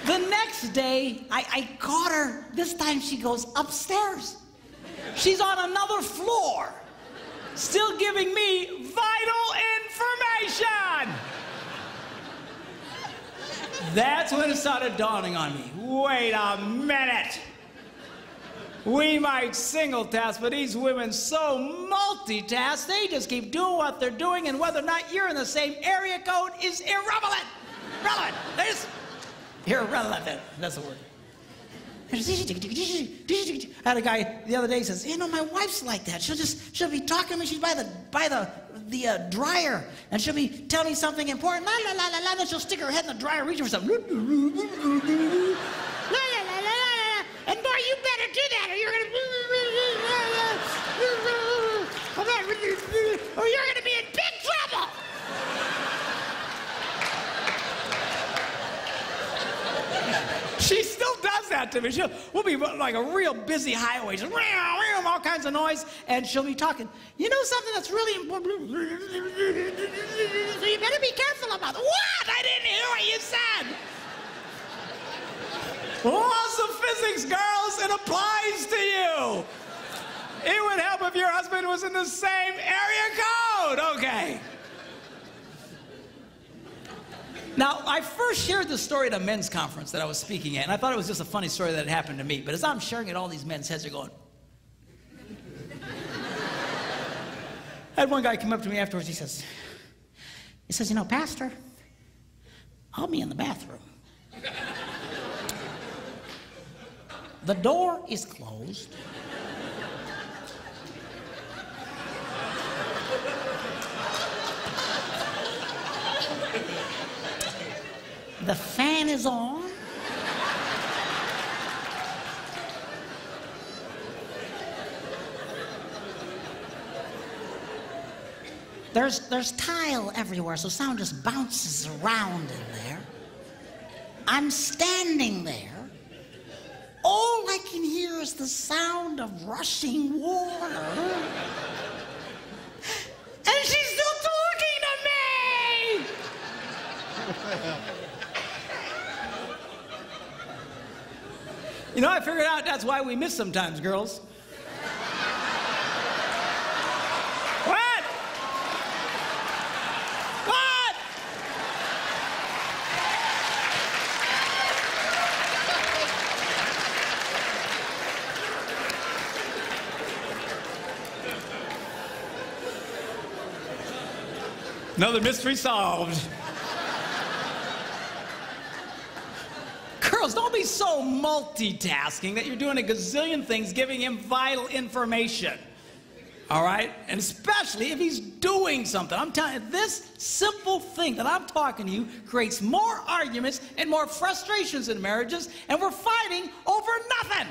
The next day, I caught her. This time she goes upstairs. She's on another floor, still giving me vital information. That's when it started dawning on me. Wait a minute. We might single task, but these women so multitask, they just keep doing what they're doing, and whether or not you're in the same area code is irrelevant. Irrelevant. There's irrelevant. That's the word. I had a guy the other day says, "You know, my wife's like that. She'll be talking to me. She's by the dryer, and she'll be telling me something important. La la la la la. Then she'll stick her head in the dryer, reaching for something. La la la la la la. And boy, you better do that, or you're gonna be in big trouble." She still does that to me. We'll be like a real busy highway, just all kinds of noise, and she'll be talking. "You know something that's really important? So you better be careful about it." What? I didn't hear what you said. Laws of physics, girls, it applies to you. It would help if your husband was in the same area code. Okay. Now, I first shared this story at a men's conference that I was speaking at, and I thought it was just a funny story that had happened to me. But as I'm sharing it, all these men's heads are going. I had one guy come up to me afterwards. He says, "You know, Pastor, I'll be in the bathroom. The door is closed. The fan is on. There's tile everywhere, so sound just bounces around in there. I'm standing there. All I can hear is the sound of rushing water. You know, I figured out that's why we miss sometimes, girls. What? What? Another mystery solved. Girls, don't be so multitasking that you're doing a gazillion things, giving him vital information. All right? And especially if he's doing something. I'm telling you, this simple thing that I'm talking to you creates more arguments and more frustrations in marriages, and we're fighting over nothing.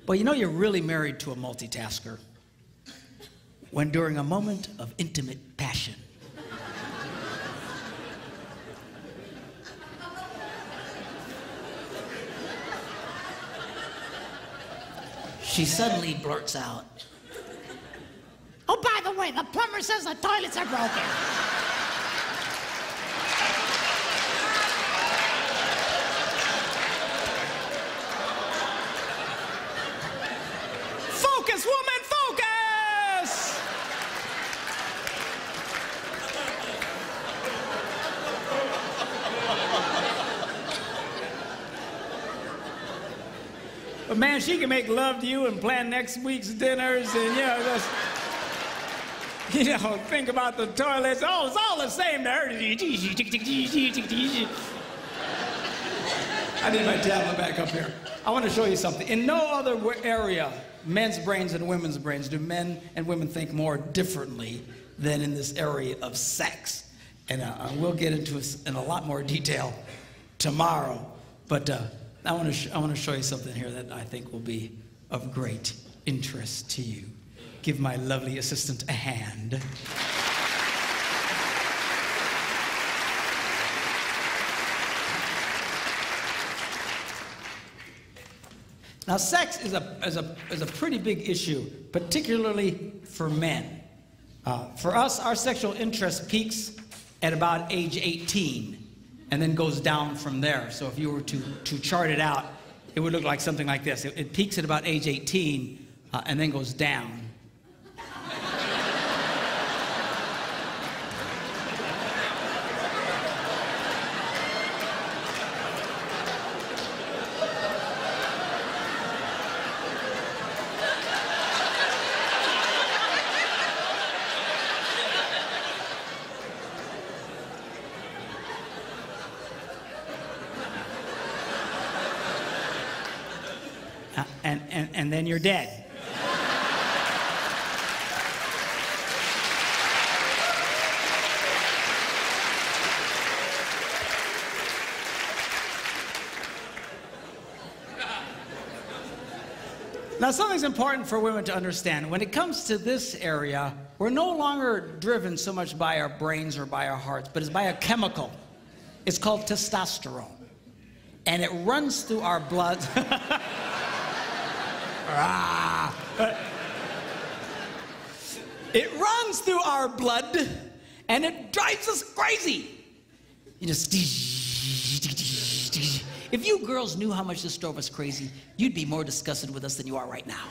But you know you're really married to a multitasker when during a moment of intimate passion, she suddenly blurts out, "Oh, by the way, the plumber says the toilets are broken." Focus, woman, focus! But man, she can make love to you and plan next week's dinners and, think about the toilets. Oh, it's all the same to her. I need my tablet back up here. I want to show you something. In no other area, men's brains and women's brains, do men and women think more differently than in this area of sex. And we'll get into it in a lot more detail tomorrow. But I want to show you something here that I think will be of great interest to you. Give my lovely assistant a hand. Now, sex is a pretty big issue, particularly for men. For us, our sexual interest peaks at about age 18 and then goes down from there. So if you were to chart it out, it would look like something like this. It peaks at about age 18 and then goes down. And then you're dead. Now, something's important for women to understand. When it comes to this area, we're no longer driven so much by our brains or by our hearts, but it's by a chemical. It's called testosterone. And it runs through our blood. It runs through our blood, and it drives us crazy. You just... If you girls knew how much this drove us crazy, you'd be more disgusted with us than you are right now.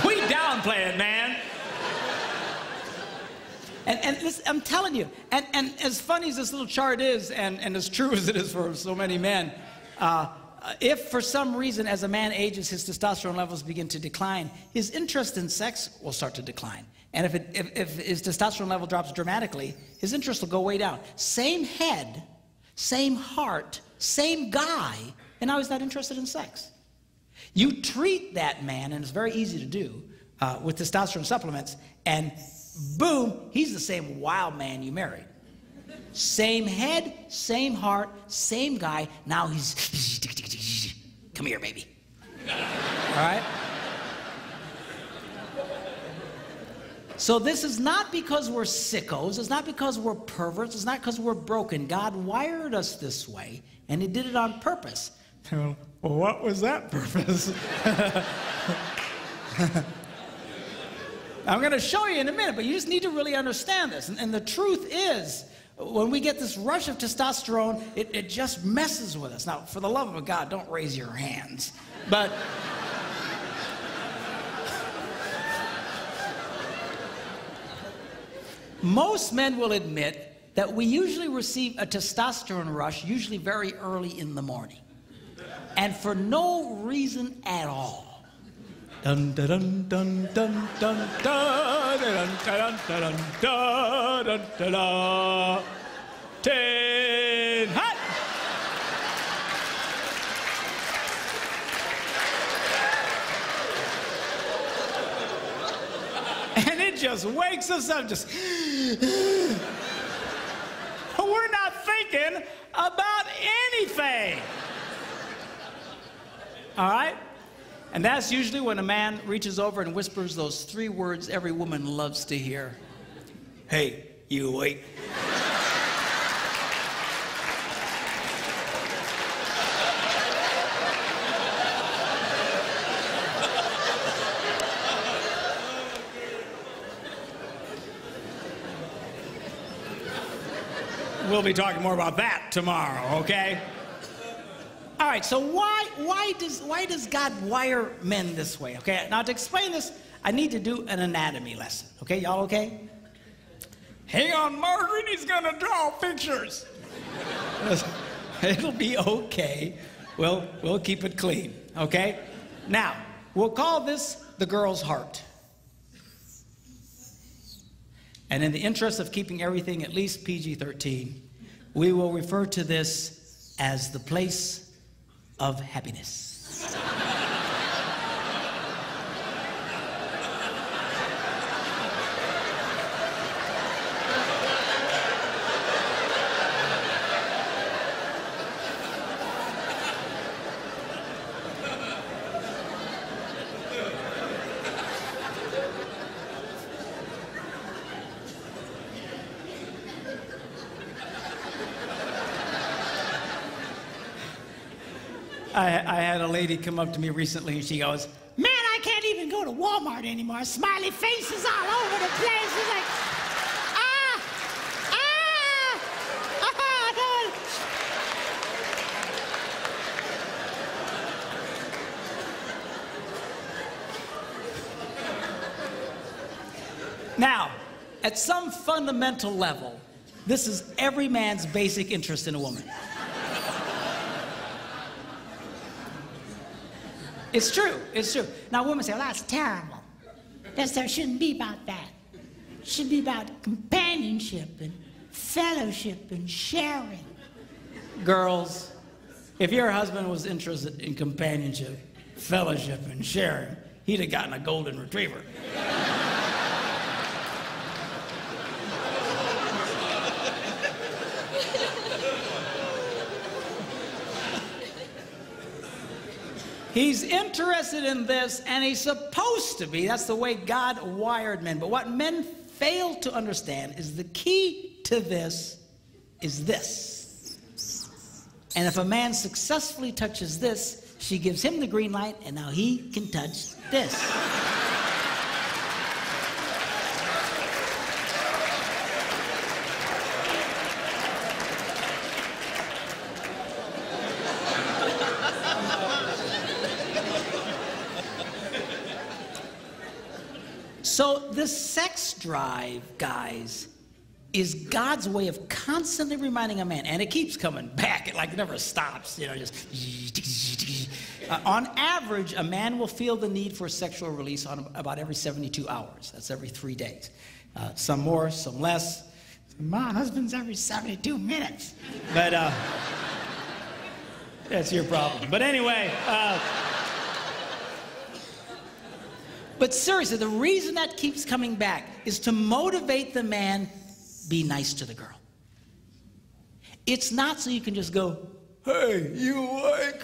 We downplay it, man. And listen, I'm telling you, and as funny as this little chart is, and as true as it is for so many men, if for some reason as a man ages, his testosterone levels begin to decline, his interest in sex will start to decline. And if his testosterone level drops dramatically, his interest will go way down. Same head, same heart, same guy, and now he's not interested in sex. You treat that man, and it's very easy to do, with testosterone supplements, and boom, he's the same wild man you married. Same head, same heart, same guy, now he's... Come here, baby. All right? So this is not because we're sickos. It's not because we're perverts. It's not because we're broken. God wired us this way, and he did it on purpose. Well, what was that purpose? I'm going to show you in a minute, but you just need to really understand this. And the truth is, when we get this rush of testosterone, it just messes with us. Now, for the love of God, don't raise your hands. But most men will admit that we usually receive a testosterone rush, usually very early in the morning, and for no reason at all. Dun dun dun dun dun dun dun dun dun dun dun dun dun dun. 10 hot. And it just wakes us up, just. We're not thinking about anything. All right? And that's usually when a man reaches over and whispers those 3 words every woman loves to hear. Hey, you awake? We'll be talking more about that tomorrow, okay? All right, so why does God wire men this way, okay? Now, to explain this, I need to do an anatomy lesson, okay? Y'all okay? Hang on, Margaret, he's gonna draw pictures. It'll be okay. We'll keep it clean, okay? Now, we'll call this the girl's heart. And in the interest of keeping everything at least PG-13, we will refer to this as the place of happiness. I had a lady come up to me recently and she goes, "Man, I can't even go to Walmart anymore. Smiley faces all over the place." She's like, Now, at some fundamental level, this is every man's basic interest in a woman. It's true, it's true. Now, women say, well, that's terrible. There shouldn't be about that. It should be about companionship and fellowship and sharing. Girls, if your husband was interested in companionship, fellowship, and sharing, he'd have gotten a golden retriever. He's interested in this, and he's supposed to be. That's the way God wired men. But what men fail to understand is the key to this is this. And if a man successfully touches this, she gives him the green light, and now he can touch this. So the sex drive, guys, is God's way of constantly reminding a man, and it keeps coming back. It never stops, just. On average, a man will feel the need for sexual release on about every 72 hours. That's every 3 days. Some more, some less. My husband's every 72 minutes. But that's your problem. But anyway. But seriously, the reason that keeps coming back is to motivate the man, be nice to the girl. It's not so you can just go, hey, you awake?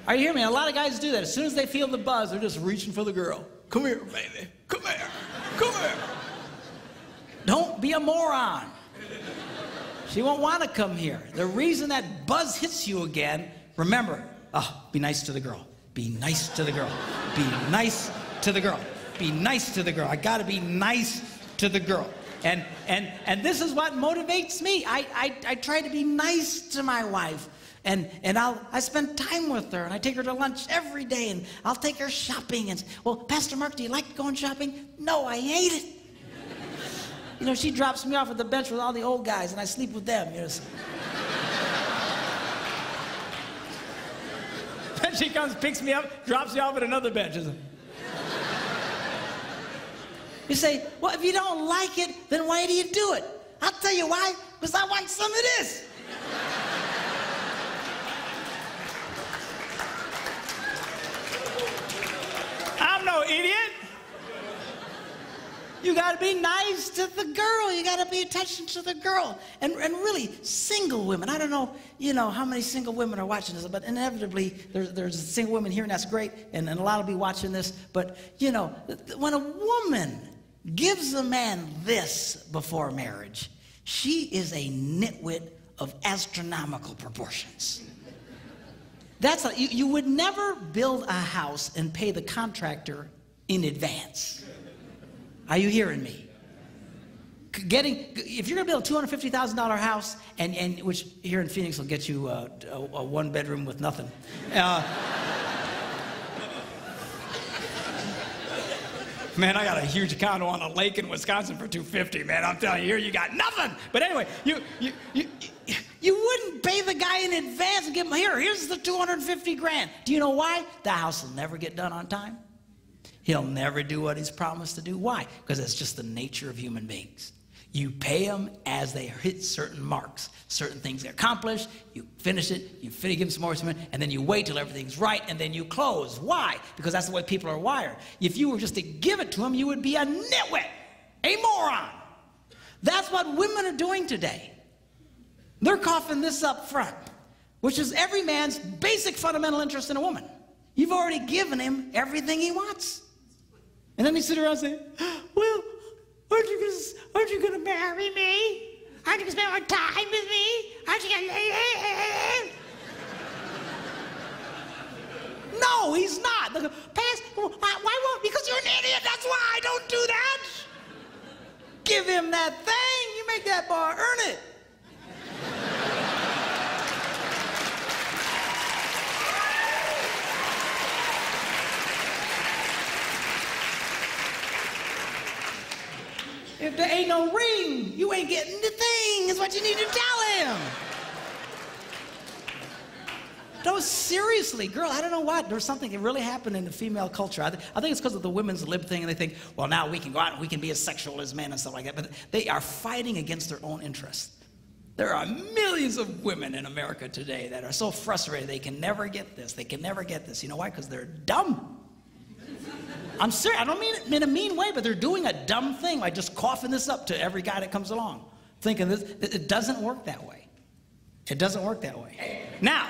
Are you hearing me? A lot of guys do that. As soon as they feel the buzz, they're just reaching for the girl. Come here, baby. Come here. Come here. Don't be a moron. She won't want to come here. The reason that buzz hits you again, remember, be nice to the girl. Be nice to the girl. Be nice to the girl. Be nice to the girl. I gotta be nice to the girl. And this is what motivates me. I try to be nice to my wife. And I spend time with her, and I take her to lunch every day, and I'll take her shopping. And, well, Pastor Mark, do you like going shopping? No, I hate it. You know, she drops me off at the bench with all the old guys, and I sleep with them. You know. Then she comes, picks me up, drops me off at another bench. You say, well, if you don't like it, then why do you do it? I'll tell you why, because I want some of this. I'm no idiot. You got to be nice to the girl. You got to pay attention to the girl. And really, single women, I don't know, you know, how many single women are watching this, but inevitably, there's single women here, and that's great, and a lot will be watching this. But, you know, when a woman gives a man this before marriage, she is a nitwit of astronomical proportions. That's you would never build a house and pay the contractor in advance. Are you hearing me? If you're going to build a $250,000 house, and which here in Phoenix will get you a one bedroom with nothing. Man, I got a huge condo on a lake in Wisconsin for $250, man. I'm telling you, here you got nothing. But anyway, you wouldn't pay the guy in advance and give him, here's the 250 grand. Do you know why? The house will never get done on time. He'll never do what he's promised to do. Why? Because it's just the nature of human beings. You pay them as they hit certain marks. Certain things get accomplished, you finish it, you give them some more, and then you wait till everything's right, and then you close. Why? Because that's the way people are wired. If you were just to give it to them, you would be a nitwit, a moron. That's what women are doing today. They're coughing this up front, which is every man's basic fundamental interest in a woman. You've already given him everything he wants. And then they sit around and say, well, aren't you going to marry me? Aren't you going to spend more time with me? Aren't you going to... No, he's not. Why won't? Because you're an idiot. That's why. Don't do that. Give him that thing. You make that boy earn it. If there ain't no ring, you ain't getting the thing, is what you need to tell him. No, seriously, girl, I don't know what. There's something that really happened in the female culture. I think it's because of the women's lib thing, and they think, well, now we can go out and we can be as sexual as men and stuff like that. But they are fighting against their own interests. There are millions of women in America today that are so frustrated they can never get this. They can never get this. You know why? Because they're dumb. I'm serious. I don't mean it in a mean way, but they're doing a dumb thing, like just coughing this up to every guy that comes along, thinking this. It doesn't work that way. It doesn't work that way. Now,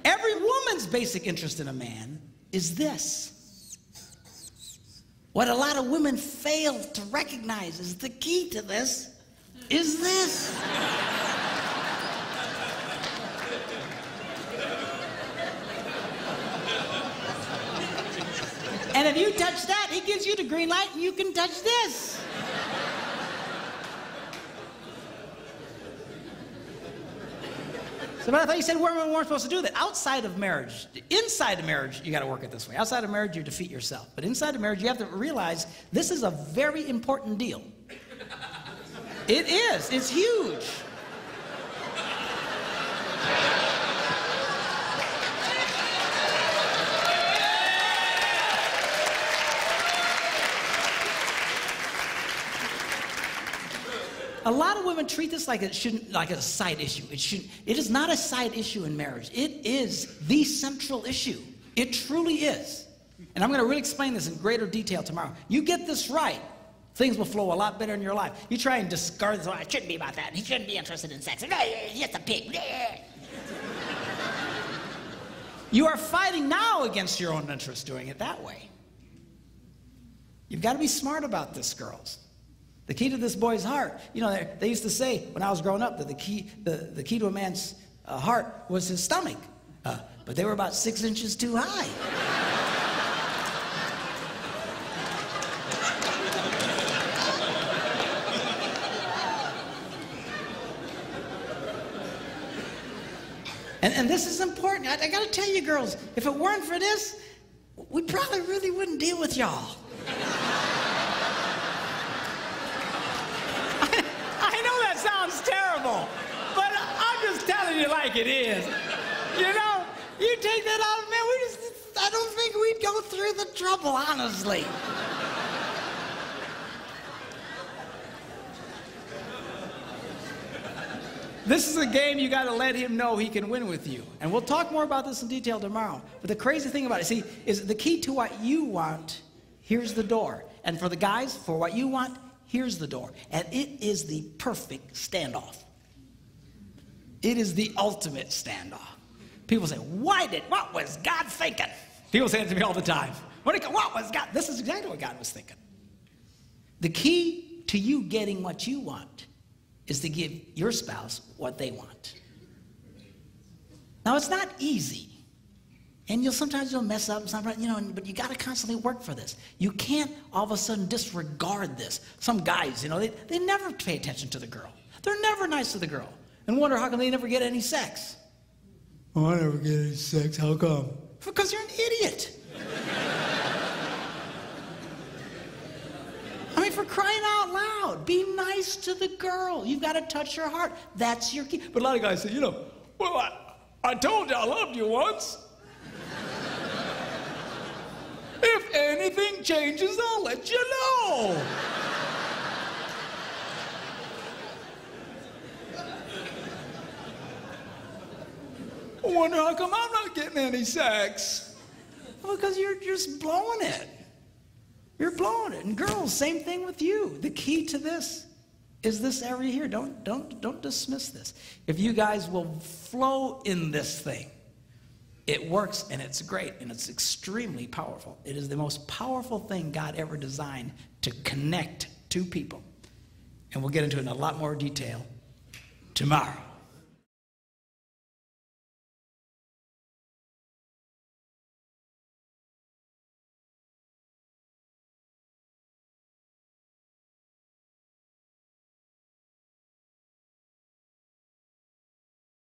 every woman's basic interest in a man is this. What a lot of women fail to recognize is the key to this is this. And if you touch that, he gives you the green light, and you can touch this. So, but I thought you said women weren't supposed to do that. Outside of marriage, inside of marriage, you got to work it this way. Outside of marriage, you defeat yourself. But inside of marriage, you have to realize this is a very important deal. It is. It's huge. A lot of women treat this like it shouldn't, like a side issue. It is not a side issue in marriage. It is the central issue. It truly is. And I'm going to really explain this in greater detail tomorrow. You get this right, things will flow a lot better in your life. You try and discard this, oh, it shouldn't be about that. He shouldn't be interested in sex. He's just a pig. You are fighting now against your own interest doing it that way. You've got to be smart about this, girls. The key to this boy's heart, you know, they used to say when I was growing up that the key to a man's heart was his stomach, but they were about 6 inches too high. And this is important. I got to tell you, girls, if it weren't for this, we probably really wouldn't deal with y'all. I know that sounds terrible, but I'm just telling you like it is. You know, you take that out, man, I don't think we'd go through the trouble, honestly. This is a game you got to let him know he can win with you. And we'll talk more about this in detail tomorrow. But the crazy thing about it, see, is the key to what you want, here's the door. And for the guys, for what you want, here's the door. And it is the perfect standoff. It is the ultimate standoff. People say, what was God thinking? People say it to me all the time. What was God? This is exactly what God was thinking. The key to you getting what you want is to give your spouse what they want. Now, it's not easy. And sometimes you'll mess up, but you got to constantly work for this. You can't all of a sudden disregard this. Some guys, they never pay attention to the girl. They're never nice to the girl. And wonder how come they never get any sex. Oh, I never get any sex. How come? Because you're an idiot. I mean, for crying out loud, be nice to the girl. You've got to touch her heart. That's your key. But a lot of guys say, well, I told you I loved you once. If anything changes, I'll let you know. I wonder how come I'm not getting any sex. Well, because you're just blowing it. You're blowing it. And girls, same thing with you. The key to this is this area here. Don't dismiss this. If you guys will flow in this thing, it works and it's great and it's extremely powerful. It is the most powerful thing God ever designed to connect two people. And we'll get into it in a lot more detail tomorrow.